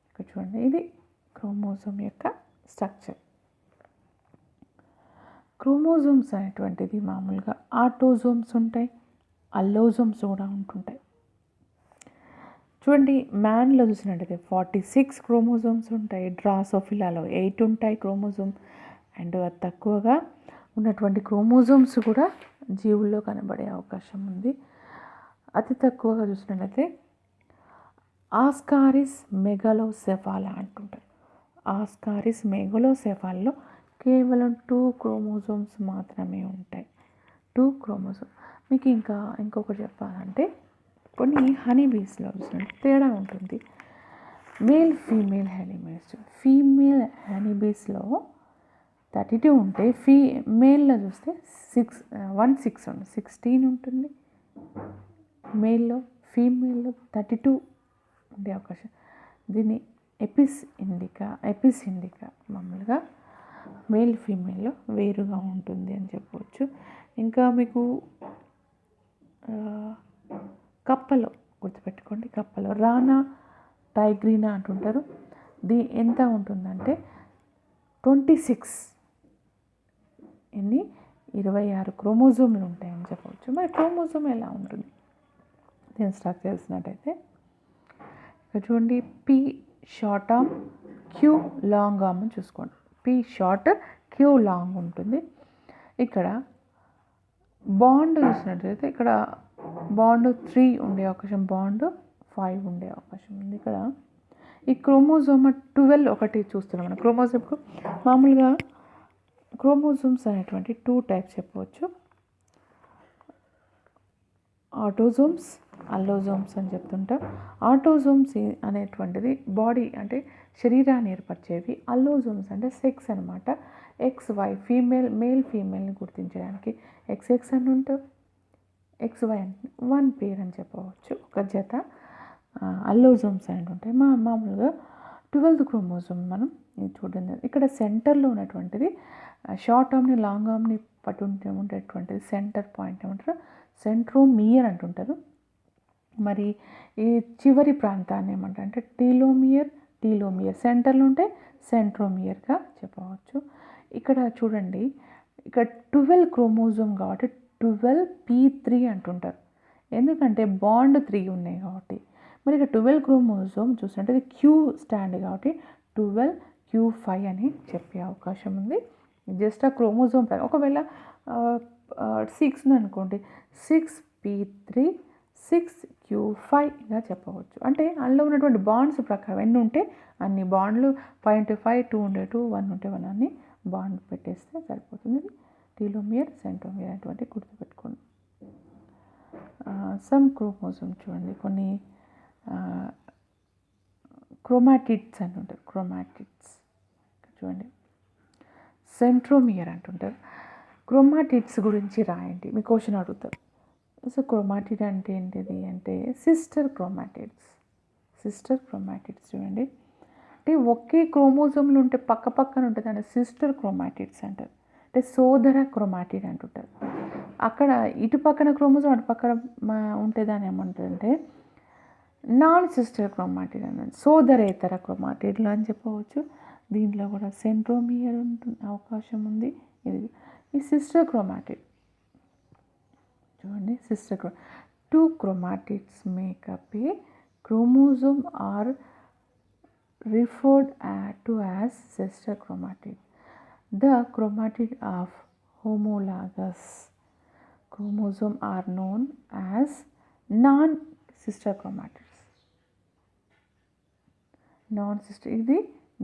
ఇక్కడ చూడండి, ఇది క్రోమోజోమ్ యొక్క స్ట్రక్చర్. క్రోమోజోమ్స్ అనేటువంటిది మామూలుగా ఆటోజోమ్స్ ఉంటాయి, అల్లోజోమ్స్ కూడా ఉంటుంటాయి. చూడండి, మ్యాన్లో చూసినట్టయితే 46 క్రోమోజోమ్స్ ఉంటాయి. డ్రాసోఫిలాలో 8 ఉంటాయి క్రోమోజోమ్. అండ్ తక్కువగా ఉన్నటువంటి క్రోమోజోమ్స్ కూడా జీవుల్లో కనబడే అవకాశం ఉంది. అతి తక్కువగా చూసినట్లయితే ఆస్కారిస్ మెగాలోసెఫాలా అంటుంటారు. ఆస్కారిస్ మెగాలోసెఫాల్లో కేవలం 2 క్రోమోజోమ్స్ మాత్రమే ఉంటాయి. 2 క్రోమోజోమ్. మీకు ఇంకొకటి చెప్పాలంటే కొన్ని హనీబీస్లో తేడా ఉంటుంది. Male female honeybees. ఫీమేల్ హనీబీస్లో 32 ఉంటే మేల్లో చూస్తే 16 ఉంటుంది మేల్లో. ఫీమేల్లో 32 ఉండే అవకాశం. దీన్ని ఎపిస్ ఇండికా మామూలుగా మేల్ ఫీమేల్లో వేరుగా ఉంటుంది అని చెప్పవచ్చు. ఇంకా మీకు కప్పలో గుర్తుపెట్టుకోండి, కప్పలో రానా టైగ్రీనా అంటుంటారు. ఎంత ఉంటుందంటే 26 క్రోమోజోమ్లు ఉంటాయని చెప్పవచ్చు. మరి క్రోమోజోమ్ ఎలా ఉంటుంది దీని స్ట్రక్చర్ చేసినట్టయితే ఇక్కడ చూడండి, P short arm, Q long arm అని చూసుకోండి. పి షార్ట్, క్యూ లాంగ్ ఉంటుంది. ఇక్కడ బాండ్ చూసినట్టయితే ఇక్కడ బాండ్ 3 ఉండే అవకాశం, బాండ్ 5 ఉండే అవకాశం ఉంది. ఇక్కడ ఈ క్రోమోజోమ్ 12 ఒకటి చూస్తున్నాం మనం. క్రోమోజోమ్కు మామూలుగా క్రోమోజోమ్స్ అనేటువంటి 2 టైప్స్ చెప్పవచ్చు. ఆటోజోమ్స్, అల్లోజోమ్స్ అని చెప్తుంటాం. ఆటోజోమ్స్ అనేటువంటిది బాడీ అంటే శరీరాన్ని ఏర్పరిచేవి. అల్లోజోమ్స్ అంటే సెక్స్ అనమాట. XY మేల్ ఫీమేల్ని గుర్తించడానికి XX అని ఉంటాం, XY అంటే 1 పేర్ అని చెప్పవచ్చు, ఒక జత అల్లోజోమ్స్ అని ఉంటాయి. మామూలుగా 12th క్రోమోజోమ్ మనం చూడండి. ఇక్కడ సెంటర్లో ఉన్నటువంటిది షార్ట్ ఆర్మ్ని లాంగ్ ఆర్మ్ని ఉండేటువంటిది సెంటర్ పాయింట్ ఏమంటారు? సెంట్రోమియర్ అంటుంటారు. మరి ఈ చివరి ప్రాంతాన్ని ఏమంటారు అంటే టీలోమియర్ సెంటర్లో ఉంటే సెంట్రోమియర్గా చెప్పవచ్చు. ఇక్కడ చూడండి, ఇక్కడ 12 క్రోమోజోమ్ కాబట్టి 12p3 అంటుంటారు. ఎందుకంటే బాండ్ 3 ఉన్నాయి కాబట్టి. మరి ఇక్కడ 12 క్రోమోజోమ్ చూసినట్టు అది క్యూ స్టాండ్ కాబట్టి 12q5 అని చెప్పే అవకాశం ఉంది. జస్ట్ ఆ క్రోమోజోమ్ ఒకవేళ 6 అనుకోండి, 6p3 6q5గా చెప్పవచ్చు. అంటే అందులో ఉన్నటువంటి బాండ్స్ ప్రకారం ఎన్ని ఉంటే అన్ని బాండ్లు 5 ఉంటే 5, 2 ఉంటే 2, 1 ఉంటే 1 అన్ని బాండ్ పెట్టేస్తే సరిపోతుంది. టీలోమియర్, సెంట్రోమియర్ అటువంటి గుర్తుపెట్టుకోండి. సమ్ క్రోమోజోమ్ చూడండి, కొన్ని క్రోమాటిడ్స్ అని ఉంటారు. క్రోమాటిడ్స్ చూడండి, సెంట్రోమియర్ అంటుంటారు. క్రోమాటిడ్స్ గురించి రాయండి, మీ క్వశ్చన్ అడుగుతారు. సో క్రోమాటిడ్ అంటే ఏంటిది అంటే సిస్టర్ క్రోమాటిడ్స్. సిస్టర్ క్రోమాటిడ్స్ చూడండి, అంటే ఒకే క్రోమోజోమ్లు ఉంటే పక్క పక్కన ఉంటుంది అంటే సిస్టర్ క్రోమాటిడ్స్ అంటారు. అంటే సోదర క్రోమాటిడ్ అంటుంటారు. అక్కడ ఇటు పక్కన క్రోమోజోమ్ అటు పక్కన ఉంటే దాన్ని ఏమంటారంటే నాన్ సిస్టర్ క్రోమాటిడ్ అన్నమాట, సోదరేతర క్రోమాటిడ్లు అని చెప్పవచ్చు. దీంట్లో కూడా సెంట్రోమియర్ ఉంటుంది అవకాశం ఉంది. ఇది ఈ సిస్టర్ క్రోమాటిడ్ చూడండి, sister two chromatids make up a chromosome are referred to as sister chromatid. The chromatid of homologous chromosome are known as non-sister chromatids. Non-sister, ఇది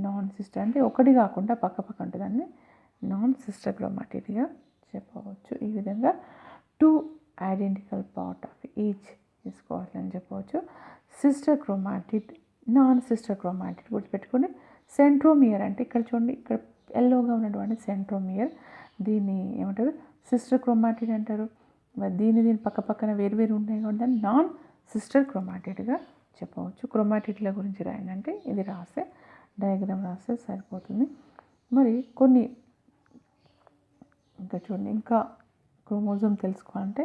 non-sister అంటే ఒకటి కాకుండా పక్క పక్క ఉంటుందని non-sister chromatidగా చెప్పవచ్చు. ఈ విధంగా two identical part of each తీసుకోవాలని చెప్పవచ్చు. Sister chromatid, non sister chromatid గుర్తుపెట్టుకోండి. సెంట్రోమియర్ అంటే ఇక్కడ చూడండి, ఇక్కడ ఎల్లోగా ఉన్నటువంటి సెంట్రోమియర్, దీన్ని ఏమంటారు సిస్టర్ క్రోమాటిడ్ అంటారు. మరి దీని పక్క పక్కన వేరు ఉన్నాయి కాబట్టి నాన్ సిస్టర్ క్రోమాటిడ్గా చెప్పవచ్చు. క్రోమాటిడ్ల గురించి రాయండి అంటే ఇది రాస్తే డయాగ్రామ్ రాస్తే సరిపోతుంది. మరి కొన్ని ఇంకా చూడండి, ఇంకా క్రోమోజోమ్ తెలుసుకోవాలంటే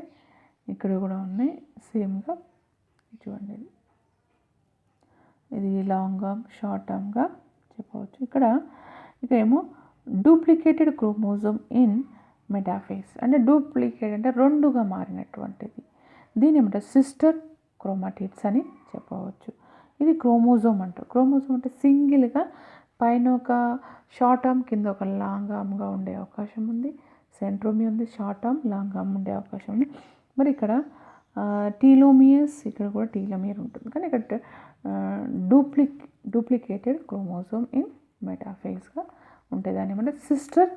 ఇక్కడ కూడా ఉన్నాయి సేమ్గా చూడండి. ఇది లాంగ్ ఆర్మ్, షార్ట్ ఆర్మ్గా చెప్పవచ్చు. ఇక్కడ ఏమో డూప్లికేటెడ్ క్రోమోజోమ్ ఇన్ మెటాఫేస్ అంటే డూప్లికేట్ అంటే రెండుగా మారినటువంటిది, దీని ఏమంటారు సిస్టర్ క్రోమాటిడ్స్ అని చెప్పవచ్చు. ఇది క్రోమోజోమ్ అంటారు. క్రోమోజోమ్ అంటే సింగిల్గా పైన ఒక షార్ట్ ఆర్మ్ కింద ఒక లాంగ్ ఆర్మ్గా ఉండే అవకాశం ఉంది. సెంట్రోమియర్ ఉంది, షార్ట్ ఆర్మ్ లాంగ్ ఆర్మ్ ఉండే అవకాశం ఉంది. మరి ఇక్కడ టీలోమియర్స్, ఇక్కడ కూడా టీలోమియర్ ఉంటుంది, కానీ ఇక్కడ డూప్లికేటెడ్ క్రోమోజోమ్ ఇన్ మెటాఫేస్గా ఉంటుంది. దాన్ని ఏమంటే సిస్టర్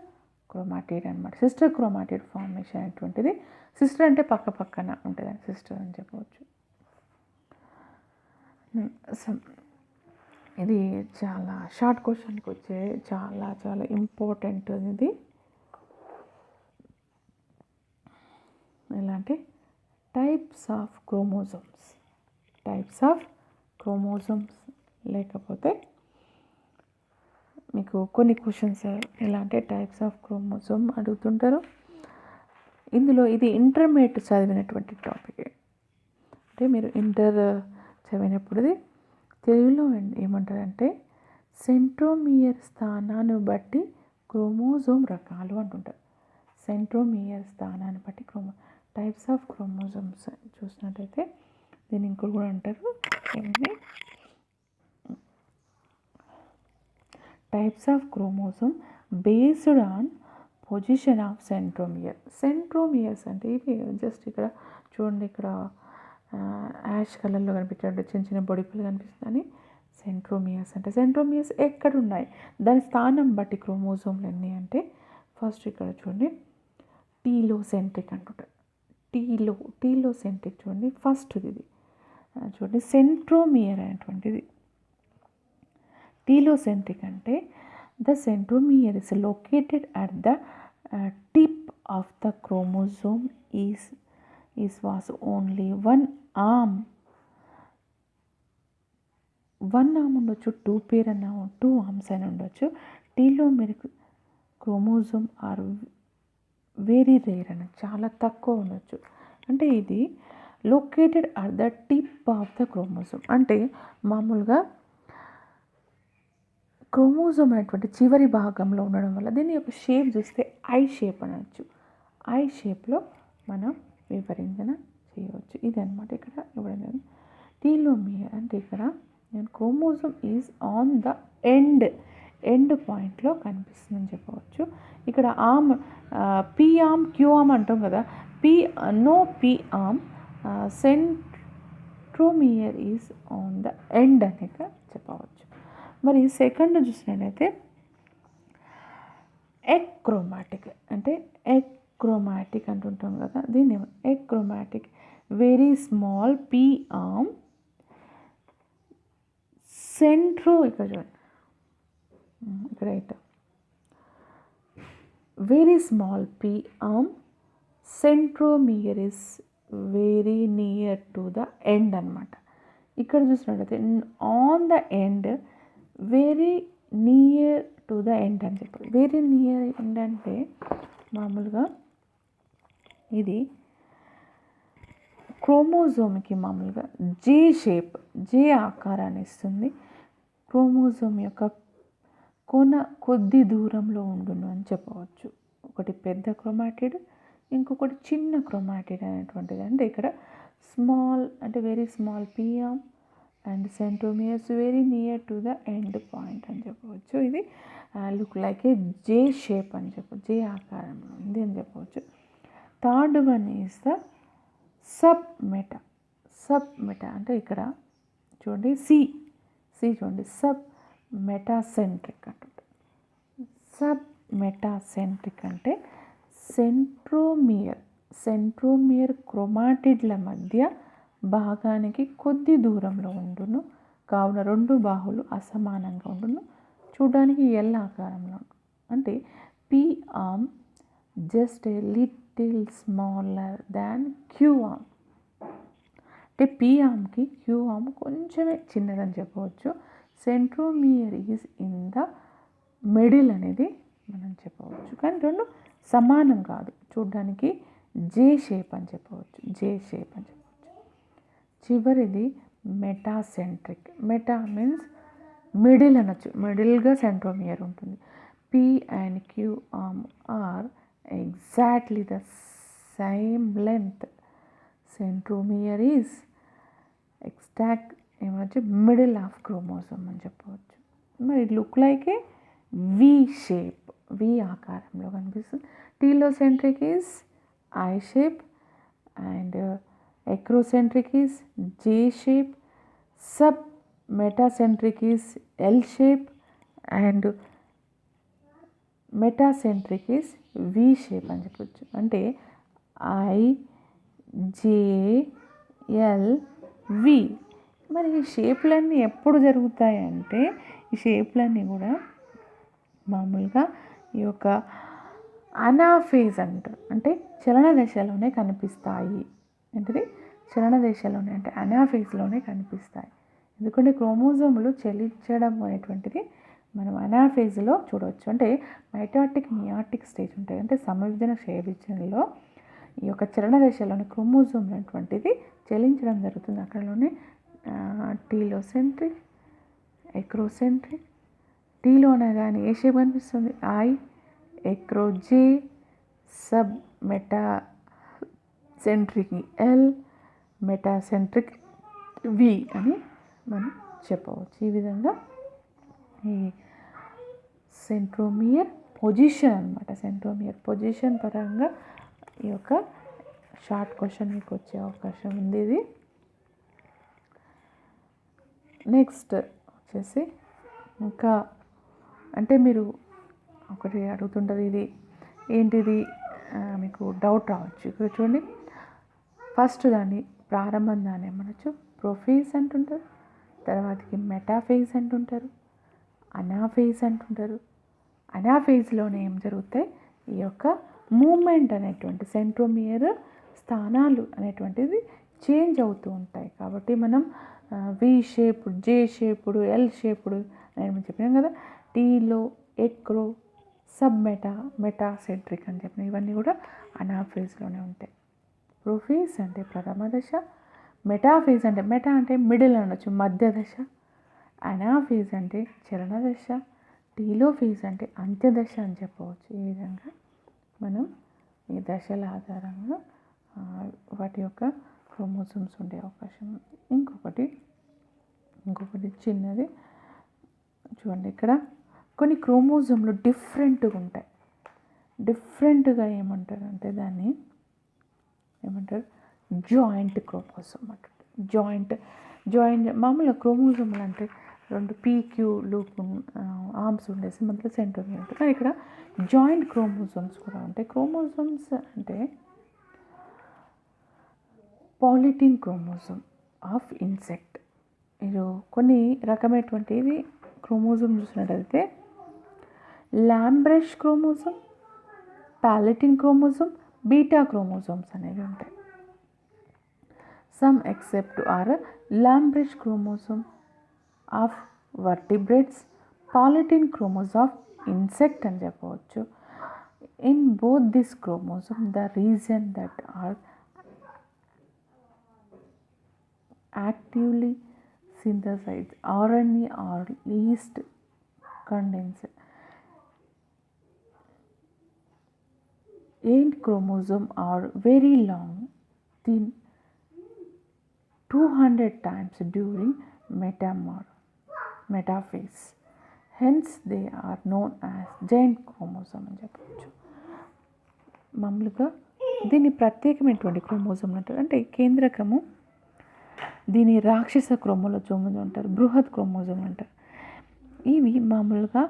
క్రోమాటిడ్ అనమాట. సిస్టర్ క్రోమాటిడ్ ఫార్మేషన్ అటువంటిది. సిస్టర్ అంటే పక్క పక్కన ఉంటుంది, సిస్టర్ అని చెప్పవచ్చు. ఇది చాలా షార్ట్ క్వశ్చన్కి వచ్చే చాలా చాలా ఇంపార్టెంట్. ఇది ఎలా అంటే types of chromosomes, types of chromosomes లేకపోతే మీకు కొన్ని క్వశ్చన్స్ ఎలా అంటే టైప్స్ ఆఫ్ క్రోమోజోమ్ అడుగుతుంటారు. ఇందులో ఇది ఇంటర్మీడియట్ చదివినటువంటి టాపిక్. అంటే మీరు ఇంటర్ చదివినప్పుడు తెలుగులో ఏమంటారంటే సెంట్రోమియర్ స్థానాన్ని బట్టి క్రోమోజోమ్ రకాలు అంటుంటారు. సెంట్రోమియర్ స్థానాన్ని బట్టి టైప్స్ ఆఫ్ క్రోమోజోమ్స్ చూసినట్టయితే దీన్ని ఇంకోటి కూడా అంటారు ఏంటి types of chromosome based on position of centromere. Centromeres అంటే ఇవి జస్ట్ ఇక్కడ చూడండి, ఇక్కడ యాష్ కలర్లో కనిపించే చిన్న చిన్న బొడిపులు కనిపిస్తుందని సెంట్రోమియర్స్ అంటే. సెంట్రోమియర్స్ ఎక్కడ ఉన్నాయి దాని స్థానం బట్టి క్రోమోజోమ్లు ఎన్ని అంటే ఫస్ట్ ఇక్కడ చూడండి టీలోసెంట్రిక్ అంటుంటారు. టీలోసెంట్రిక్ చూడండి ఫస్ట్ ఇది చూడండి సెంట్రోమియర్ అనేటువంటిది. టీలోసెంట్రిక్ అంటే the centromere is located at the tip of the chromosome is was only one arm ఉండొచ్చు, టూ పేర్ అన్న టూ ఆర్మ్స్ అని ఉండొచ్చు. టీలోమెరిక్ క్రోమోజోమ్ ఆర్ వెరీ రేర్ అని చాలా తక్కువ ఉండొచ్చు. అంటే ఇది located at the tip of the chromosome అంటే మామూలుగా క్రోమోజోమ్ అనేటువంటి చివరి భాగంలో ఉండడం వల్ల దీని యొక్క షేప్ చూస్తే ఐ షేప్ అనవచ్చు. ఐ షేప్లో మనం వివరించన చేయవచ్చు. ఇది అనమాట ఇక్కడ ఇవ్వడం. టీలోమియర్ అంటే ఇక్కడ chromosome is on the end పాయింట్లో కనిపిస్తుందని చెప్పవచ్చు. ఇక్కడ arm P arm Q arm అంటాం కదా, P arm centromere is on the end అని చెప్పవచ్చు. మరి సెకండ్ చూసినట్లయితే ఎక్రోమాటిక్ అంటే క్రోమాటిక్ అంటుంటాం కదా, దీన్ని ఎక్రోమాటిక్. వెరీ స్మాల్ పీ ఆర్మ్ ఇక్కడ చూడండి, ఇక్కడ right. Very small P arm centromere is very near to the end అనమాట. ఇక్కడ చూసినట్లయితే on the end, very near to the end అని చెప్పాలి. వెరీ నియర్ ఎండ్ అంటే మామూలుగా ఇది క్రోమోజోమ్కి మామూలుగా జే ఆకారాన్ని ఇస్తుంది. క్రోమోజోమ్ యొక్క కొద్ది దూరంలో ఉండును అని చెప్పవచ్చు. ఒకటి పెద్ద క్రోమాటిడ్, ఇంకొకటి చిన్న క్రోమాటిడ్ అనేటువంటిది. అంటే ఇక్కడ స్మాల్ అంటే very small PM and centromeres very near to the end point అని చెప్పవచ్చు. ఇది లుక్ లైక్ ఏ జే షేప్ అని చెప్పవచ్చు, జే ఆకారంలో ఉంది అని చెప్పవచ్చు. Third one is the sub meta అంటే ఇక్కడ చూడండి సి చూడండి, సబ్ మెటాసెంట్రిక్ అంటుంది. సబ్ మెటాసెంట్రిక్ అంటే సెంట్రోమియర్ క్రోమాటిడ్ల మధ్య భాగానికి కొద్ది దూరంలో ఉండును, కావున రెండు బాహులు అసమానంగా ఉండును, చూడడానికి ఎల్ ఆకారంలో ఉంటుంది. అంటే P arm just a little smaller than Q arm. అంటే పీ ఆర్మ్కి క్యూ ఆర్మ్ కొంచెమే చిన్నదని చెప్పవచ్చు. Centromere is in the middle అనేది మనం చెప్పవచ్చు. కానీ రెండు సమానం కాదు, చూడడానికి జే షేప్ అని చెప్పవచ్చు. చివరిది మెటాసెంట్రిక్. మెటా మీన్స్ మిడిల్ అనొచ్చు, మిడిల్గా సెంట్రోమియర్ ఉంటుంది. P and q arm are exactly the same length. Centromere is exact ఏమొచ్చు మిడిల్ ఆఫ్ క్రోమోజోమ్ అని చెప్పవచ్చు. మరి look like a V shape, V ఆకారంలో కనిపిస్తుంది. Telocentric is I shape and acrocentric is J shape, sub metacentric is L shape and metacentric is V shape అని చెప్పవచ్చు. అంటే I J L V. మరి ఈ షేప్లన్నీ ఎప్పుడు జరుగుతాయంటే, ఈ షేప్లన్నీ కూడా మామూలుగా ఈ యొక్క అనాఫేజ్ అంటారు, అంటే చలన దశలోనే కనిపిస్తాయి. ఏంటిది చలన దశలోనే అంటే అనాఫేజ్లోనే కనిపిస్తాయి. ఎందుకంటే క్రోమోజోములు చెల్లించడం అనేటువంటిది మనం అనాఫేజ్లో చూడవచ్చు. అంటే మైటాటిక్ మియాటిక్ స్టేజ్ ఉంటాయి, అంటే సమవిభజన క్షయవిభజనలో ఈ యొక్క చలన దశలోని క్రోమోజోమ్ అనేటువంటిది చెల్లించడం జరుగుతుంది. అక్కడలోనే టీలోసెంట్రిక్, ఎక్రోసెంట్రిక్. టీలోనే కానీ ఏ షేప్ కనిపిస్తుంది, I, acro J, sub metacentric L, metacentric V అని మనం చెప్పవచ్చు. ఈ విధంగా ఈ సెంట్రోమియర్ పొజిషన్ అనమాట, సెంట్రోమియర్ పొజిషన్ పరంగా ఈ యొక్క షార్ట్ క్వశ్చన్ మీకు వచ్చే అవకాశం ఉంది. ఇది నెక్స్ట్ వచ్చేసి ఇంకా అంటే మీరు ఒకటి అడుగుతుంటారు, ఇది ఏంటిది మీకు డౌట్ రావచ్చు. ఇక్కడ చూడండి, ఫస్ట్ దాన్ని ప్రారంభం దాన్ని ఏమనొచ్చు ప్రొఫేజ్ అంటుంటారు, తర్వాతకి మెటాఫేజ్ అంటుంటారు, అనాఫేజ్ అంటుంటారు. అనాఫేజ్లోనే ఏం జరుగుతాయి, ఈ యొక్క మూమెంట్ అనేటువంటి సెంట్రోమియర్ స్థానాలు అనేటువంటిది చేంజ్ అవుతూ ఉంటాయి. కాబట్టి మనం వి షేపుడ్, జే షేపుడు, ఎల్ షేపుడు అని చెప్పినాం కదా. టీలో ఎక్రో, సబ్ మెటాసెంట్రిక్ అని చెప్పిన ఇవన్నీ కూడా అనాఫేజ్లోనే ఉంటాయి. ప్రొఫేజ్ అంటే ప్రథమ దశ, మెటాఫేజ్ అంటే మెటా అంటే మిడిల్ అనొచ్చు, మధ్య దశ. అనాఫేజ్ అంటే చలన దశ, టీలోఫేజ్ అంటే అంత్యదశ అని చెప్పవచ్చు. ఈ విధంగా మనం ఈ దశల ఆధారంగా వాటి యొక్క క్రోమోజోమ్స్ ఉండే అవకాశం ఉంది. ఇంకొకటి చిన్నది చూడండి, ఇక్కడ కొన్ని క్రోమోజోమ్లు డిఫరెంట్గా ఉంటాయి. డిఫరెంట్గా ఏమంటారు అంటే దాన్ని ఏమంటారు జాయింట్ క్రోమోజోమ్ అంటారు. జాయింట్ మామూలుగా క్రోమోజోమ్లు అంటే రెండు పీక్యూ లూప్ ఆర్మ్స్ ఉండేసి మధ్యలో సెంట్రోమియర్ ఉంటుంది. కానీ ఇక్కడ జాయింట్ క్రోమోజోమ్స్ కూడా ఉంటాయి. క్రోమోజోమ్స్ అంటే పాలిటీన్ క్రోమోజోమ్ ఆఫ్ ఇన్సెక్ట్. మీరు కొన్ని రకమైనటువంటిది క్రోమోజోమ్ చూసినట్టయితే lampbrush chromosome, polytene chromosome, beta chromosomes అనేవి ఉంటాయి. Some except are lampbrush chromosome of vertebrates, polytene chromosome of insect అని చెప్పవచ్చు. In both this chromosome the reason that are actively synthesize RNA or least condense end chromosome are very long, thin, 200 times during metaphase. Hence they are known as giant chromosome అని చెప్పవచ్చు. మామూలుగా దీన్ని ప్రత్యేకమైనటువంటి chromosome అంటారు. అంటే కేంద్రకము దీని రాక్షస chromosome అంటారు, బృహత్ క్రోమోజోమ్ అంటారు. ఇవి మామూలుగా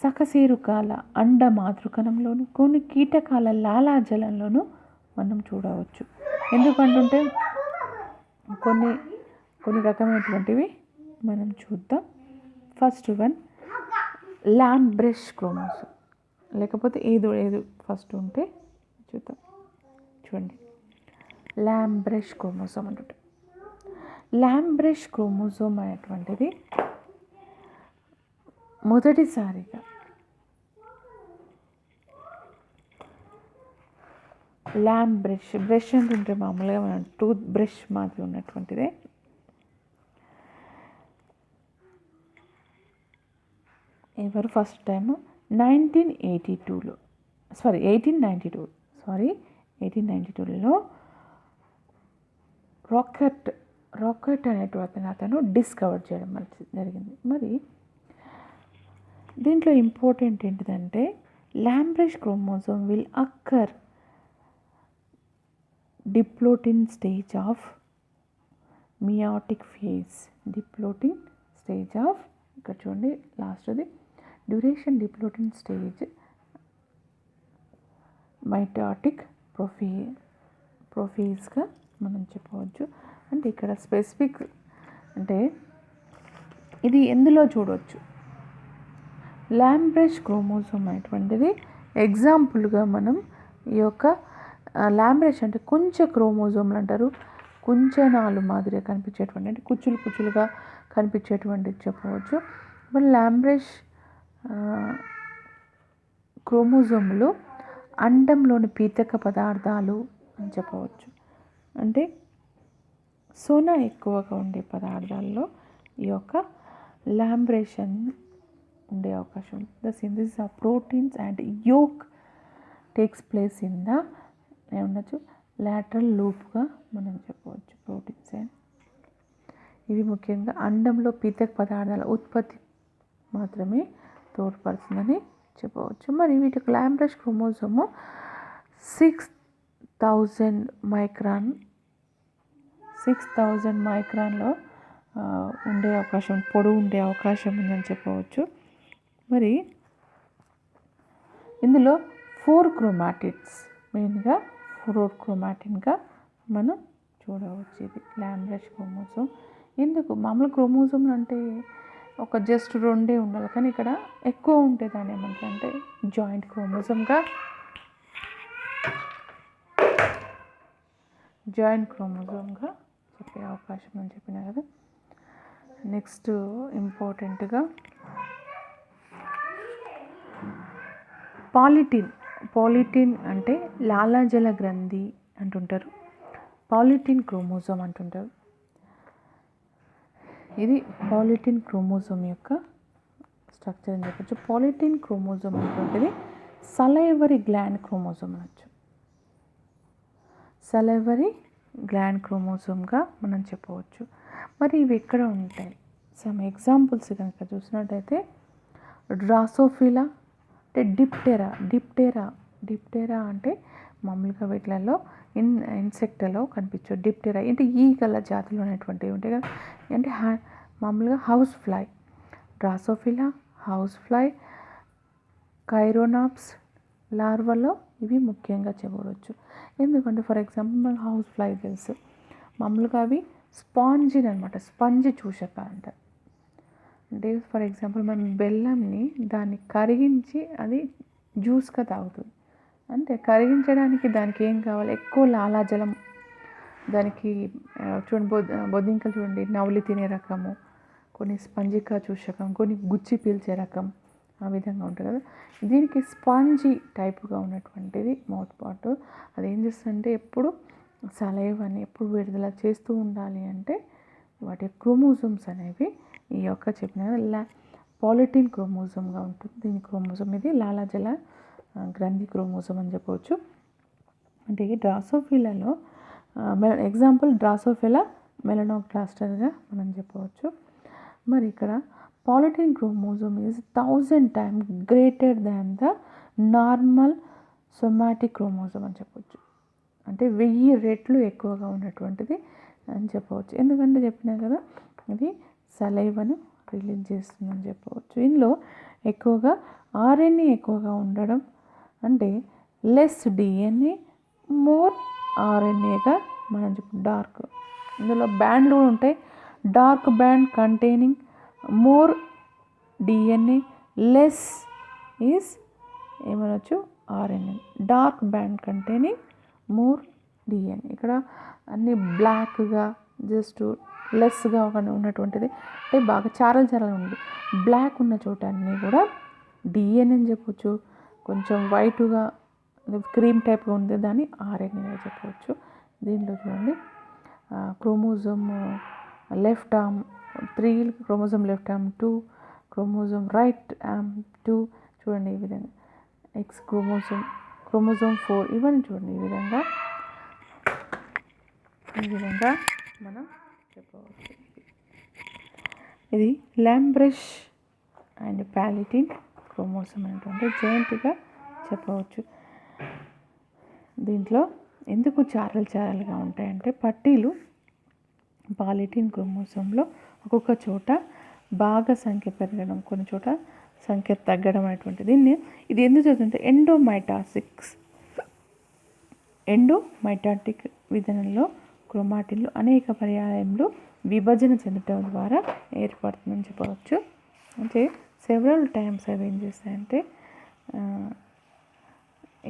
సకశేరుకాల అండ మాతృకణంలోను కొన్ని కీటకాల లాలాజలంలోనూ మనం చూడవచ్చు. ఎందుకంటుంటే కొన్ని రకమైనటువంటివి మనం చూద్దాం. ఫస్ట్ వన్ లాంబ్రెష్ క్రోమోజోమ్, లేకపోతే ఏదో ఫస్ట్ ఉంటే చూద్దాం. చూడండి, లాంబ్రెష్ క్రోమోజోమ్ అంటుంటే లాంబ్రెష్ క్రోమోజోమ్ అనేటువంటిది మొదటిసారిగా బ్రష్ అంటుంటే మామూలుగా మనం టూత్ బ్రష్ మాదిరి ఉన్నటువంటిదే. ఎవరు ఫస్ట్ టైము 1892లో రాకెట్ అనేటువంటి అతను డిస్కవర్ చేయడం జరిగింది. మరి దీంట్లో ఇంపార్టెంట్ ఏంటిదంటే lampbrush chromosome will occur diplotene stage of meiotic phase. Diplotene stage of, ఇక్కడ చూడండి లాస్ట్ది డ్యూరేషన్ డిప్లోటిన్ స్టేజ్, మైటాటిక్ ప్రొఫేజ్గా మనం చెప్పవచ్చు. అంటే ఇక్కడ స్పెసిఫిక్ అంటే ఇది ఎందులో చూడవచ్చు, లాంబ్రెష్ క్రోమోజోమ్ అనేటువంటిది ఎగ్జాంపుల్గా మనం ఈ యొక్క లాంబ్రెష్ అంటే కొంచెం క్రోమోజోమ్లు అంటారు, కుంచనాలు మాదిరిగా కనిపించేటువంటి అంటే కుచ్చులుగా కనిపించేటువంటి చెప్పవచ్చు. మరి లాంబ్రెష్ క్రోమోజోములు అండంలోని పీతక పదార్థాలు అని చెప్పవచ్చు. అంటే సోనా ఎక్కువగా ఉండే పదార్థాల్లో ఈ యొక్క లాంబ్రేషన్ ఉండే అవకాశం ఉంది. The synthesis of proteins and yolk takes place in the ఏమనొచ్చు లాటరల్ లూప్గా మనం చెప్పవచ్చు. ప్రోటీన్స్ అండ్ ఇవి ముఖ్యంగా అండంలో పీతక పదార్థాల ఉత్పత్తి మాత్రమే తోడ్పడుతుందని చెప్పవచ్చు. మరి వీటికి లాంబ్రెష్ క్రోమోజోము 6000 మైక్రాన్లో ఉండే అవకాశం, పొడవు ఉండే అవకాశం ఉందని చెప్పవచ్చు. మరి ఇందులో 4 క్రోమాటిడ్స్, మెయిన్గా 4 క్రోమాటిన్గా మనం చూడవచ్చు. ఇది లాంబ్రెష్ క్రోమోజోమ్. ఎందుకు మామూలు క్రోమోజోమ్లు అంటే ఒక జస్ట్ 2 ఉండాలి, కానీ ఇక్కడ ఎక్కువ ఉంటే దాన్ని ఏమంటారంటే జాయింట్ క్రోమోజోమ్గా చెప్పే అవకాశం అని చెప్పినా కదా. నెక్స్ట్ ఇంపార్టెంట్గా పాలిటీన్ అంటే లాలాజల గ్రంథి అంటుంటారు, పాలిటీన్ క్రోమోజోమ్ అంటుంటారు. ఇది పాలిటీన్ క్రోమోజోమ్ యొక్క స్ట్రక్చర్ అని చెప్పచ్చు. పాలిటీన్ క్రోమోజోమ్ అనేటువంటిది సలైవరీ గ్లాండ్ క్రోమోజోమ్ అనొచ్చు. సలైవరీ గ్లాండ్ క్రోమోజోమ్గా మనం చెప్పవచ్చు. మరి ఇవి ఎక్కడ ఉంటాయి? సమ్ ఎగ్జాంపుల్స్ కనుక చూసినట్టయితే డ్రాసోఫిలా అంటే డిప్టెరా అంటే మామూలుగా వీటిలలో ఇన్సెక్ట్లో కనిపించే డిప్టెరా అంటే ఈగల జాతులు అనేటువంటివి ఉంటాయి కదా. అంటే మామూలుగా house fly, Drosophila, house fly, కైరోనాప్స్ లార్వాలో ఇవి ముఖ్యంగా చెప్పవచ్చు. ఎందుకంటే ఫర్ ఎగ్జాంపుల్ మనకు హౌస్ ఫ్లై తెలుసు, మామూలుగా అవి స్పాంజిని అనమాట, స్పంజ్ చూషక అంటారు. అంటే ఫర్ ఎగ్జాంపుల్ మనం బెల్లంని దాన్ని కరిగించి అది జ్యూస్గా తాగుతుంది. అంటే కరిగించడానికి దానికి ఏం కావాలి, ఎక్కువ లాలాజలం. దానికి చూడండి బొద్దింకలు చూడండి నవలి తినే రకము, కొన్ని స్పంజికా చూషకం, కొన్ని గుచ్చి పీల్చే రకం, ఆ విధంగా ఉంటుంది కదా. దీనికి స్పాంజీ టైప్గా ఉన్నటువంటిది మౌత్ పార్ట్. అది ఏం చేస్తుందంటే ఎప్పుడు సలైవాని ఎప్పుడు విడుదల చేస్తూ ఉండాలి అంటే వాటి క్రోమోజోమ్స్ అనేవి ఈ యొక్క చెప్పిన పాలిటిన్ క్రోమోజోమ్గా ఉంటుంది. దీని క్రోమోజోమ్ ఇది లాలాజల గ్రంథి క్రోమోజోమ్ అని చెప్పవచ్చు. అంటే ఈ డ్రాసోఫిలాలో ఎగ్జాంపుల్ డ్రాసోఫిలా మెలనోగాస్టర్గా మనం చెప్పవచ్చు. మరి ఇక్కడ polytene chromosome is 1000 times greater than the normal somatic chromosome అని చెప్పవచ్చు. అంటే 1000 రెట్లు ఎక్కువగా ఉన్నటువంటిది అని చెప్పవచ్చు. ఎందుకంటే చెప్పినా కదా ఇది సలైవను రిలీజ్ చేస్తుందని చెప్పవచ్చు. ఇందులో ఎక్కువగా ఆర్ఎన్ఏ ఎక్కువగా ఉండడం, అంటే లెస్ డిఎన్ఏ మోర్ ఆర్ఎన్ఏగా మనం డార్క్. ఇందులో బ్యాండ్లు కూడా ఉంటాయి. Dark band containing more DNA, less is ఏమనొచ్చు RNA. Dark band containing more DNA. ఇక్కడ అన్ని బ్లాక్గా జస్ట్ లెస్గా ఉన్నటువంటిది, అంటే బాగా చారలు ఉంది. బ్లాక్ ఉన్న చోట అన్నీ కూడా డిఎన్ఏ అని చెప్పవచ్చు. కొంచెం వైట్గా క్రీమ్ టైప్గా ఉంది దాన్ని ఆర్ఎన్ఏ చెప్పవచ్చు. దీంట్లో చూడండి chromosome left arm 3, chromosome left arm 2, chromosome right arm 2 చూడండి. ఈ విధంగా ఎక్స్ క్రోమోజోమ్ 4 ఇవన్నీ చూడండి. ఈ విధంగా మనం చెప్పవచ్చు. ఇది లాంబ్రెష్ అండ్ పాలిటిన్ క్రోమోజోమ్ అనేటువంటి జాయింట్గా చెప్పవచ్చు. దీంట్లో ఎందుకు చారలుగా ఉంటాయంటే పట్టీలు పాలిటిన్ క్రోమోజోమ్లో ఒక్కొక్క చోట బాగా సంఖ్య పెరగడం, కొన్ని చోట సంఖ్య తగ్గడం అనేటువంటిది. ఇది ఎందుకు జరుగుతుంటే ఎండోమైటాటిక్ విధానంలో క్రోమాటిన్లు అనేక పర్యాయంలో విభజన చెందడం ద్వారా ఏర్పడుతుందని చెప్పవచ్చు. అంటే సెవరల్ టైమ్స్ అవి ఏం చేస్తాయంటే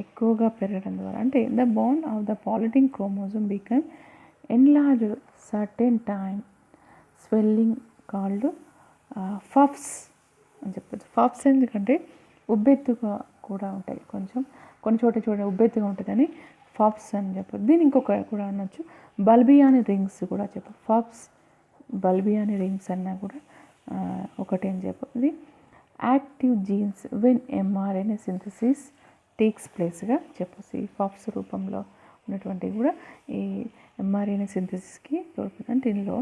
ఎక్కువగా పెరగడం ద్వారా, అంటే the bone of the polytene chromosome become enlarged certain time swelling called puffs అని చెప్పచ్చు. ఫఫ్స్ ఎందుకంటే ఉబ్బెత్తుగా కూడా ఉంటాయి, కొన్ని చోట ఉబ్బెత్తుగా ఉంటుందని ఫఫ్స్ అని చెప్పచ్చు. దీని ఇంకొక కూడా అనొచ్చు బల్బియాని రింగ్స్ కూడా చెప్పచ్చు. ఫఫ్స్ బల్బియాని రింగ్స్ అన్నా కూడా ఒకటి అని చెప్పచ్చు. ఇది active genes when mRNA synthesis takes ప్లేస్గా చెప్పచ్చు. ఈ ఫఫ్స్ రూపంలో ఉన్నటువంటివి కూడా ఈ ఎంఆర్ఎన్ఏ సింథసిస్కి తోడ్పడుతుంది. అంటే ఇందులో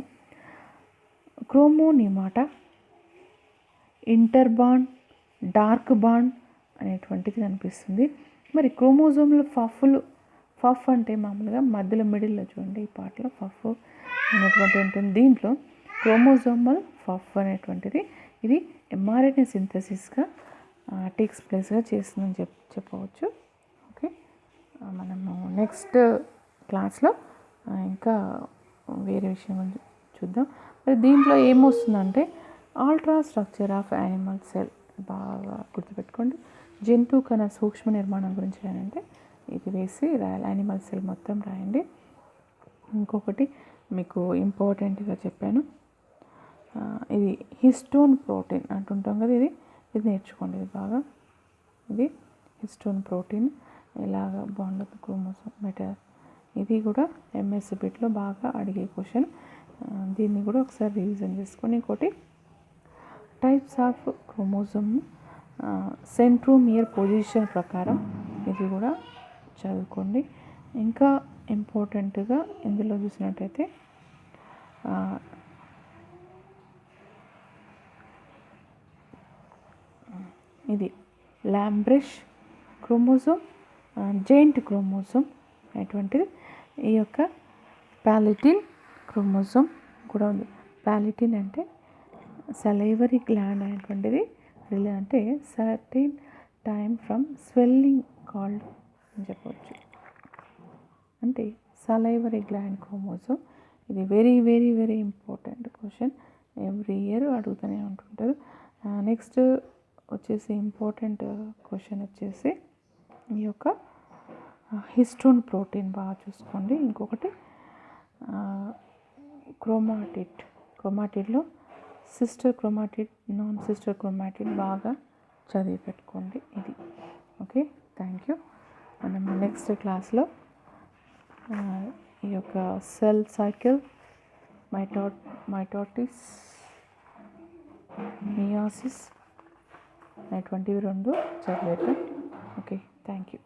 క్రోమోనిమాటా, ఇంటర్బాండ్, డార్క్ బాండ్ అనేటువంటిది కనిపిస్తుంది. మరి క్రోమోజోమ్లో ఫఫ్ అంటే మామూలుగా మధ్యలో మిడిల్లో చూడండి ఈ పార్ట్లో ఫఫ్ అనేటువంటి ఉంటుంది. దీంట్లో క్రోమోజోమల్ ఫఫ్ అనేటువంటిది ఇది ఎంఆర్ఎన్ఏ సింథసిస్గా టేక్స్ ప్లేస్గా చేస్తుందని చెప్పవచ్చు. ఓకే, మనము నెక్స్ట్ క్లాస్లో ఇంకా వేరే విషయం చూద్దాం. మరి దీంట్లో ఏమొస్తుందంటే ultra structure of animal cell బాగా గుర్తుపెట్టుకోండి. జంతువు కణ సూక్ష్మ నిర్మాణం గురించి రాయంటే ఇది వేసి రాయాలి. యానిమల్ సెల్ మొత్తం రాయండి. ఇంకొకటి మీకు ఇంపార్టెంట్గా చెప్పాను, ఇది హిస్టోన్ ప్రోటీన్ అంటుంటాం కదా, ఇది నేర్చుకోండి. ఇది బాగా ఇది హిస్టోన్ ప్రోటీన్ ఎలాగ బాండ్ క్రోమోజోమ్ మెటర్, ఇది కూడా ఎంఎస్ బిట్లో బాగా అడిగే క్వశ్చన్. దీన్ని కూడా ఒకసారి రివిజన్ చేసుకొని, ఇంకోటి types of chromosome centromere position ప్రకారం ఇది కూడా చదువుకోండి. ఇంకా ఇంపార్టెంట్గా ఇందులో చూసినట్టయితే ఇది లాంబ్రెష్ క్రోమోజోమ్, జెయింట్ క్రోమోజోమ్ అనేటువంటిది. ఈ యొక్క పాలిటిన్ క్రోమోజోమ్ కూడా ఉంది. పాలిటిన్ అంటే సలైవరీ గ్లాండ్ అనేటువంటిది అంటే certain time from swelling called అని చెప్పవచ్చు. అంటే సలైవరీ గ్లాండ్ క్రోమోజోమ్, ఇది very very very important question, every year అడుగుతూనే ఉంటుంటారు. నెక్స్ట్ వచ్చేసి ఇంపార్టెంట్ క్వశ్చన్ వచ్చేసి ఈ యొక్క హిస్టోన్ ప్రోటీన్ బాగా చూసుకోండి. ఇంకొకటి క్రోమాటిడ్లో sister chromatid, non sister chromatid బాగా చదివి పెట్టుకోండి. ఇది ఓకే. Thank you. మనం నెక్స్ట్ క్లాస్లో ఈ యొక్క సెల్ సైకిల్, మైటోటిస్, మియోసిస్ అనేటువంటివి 2 చదివేద్దాం. Okay, thank you.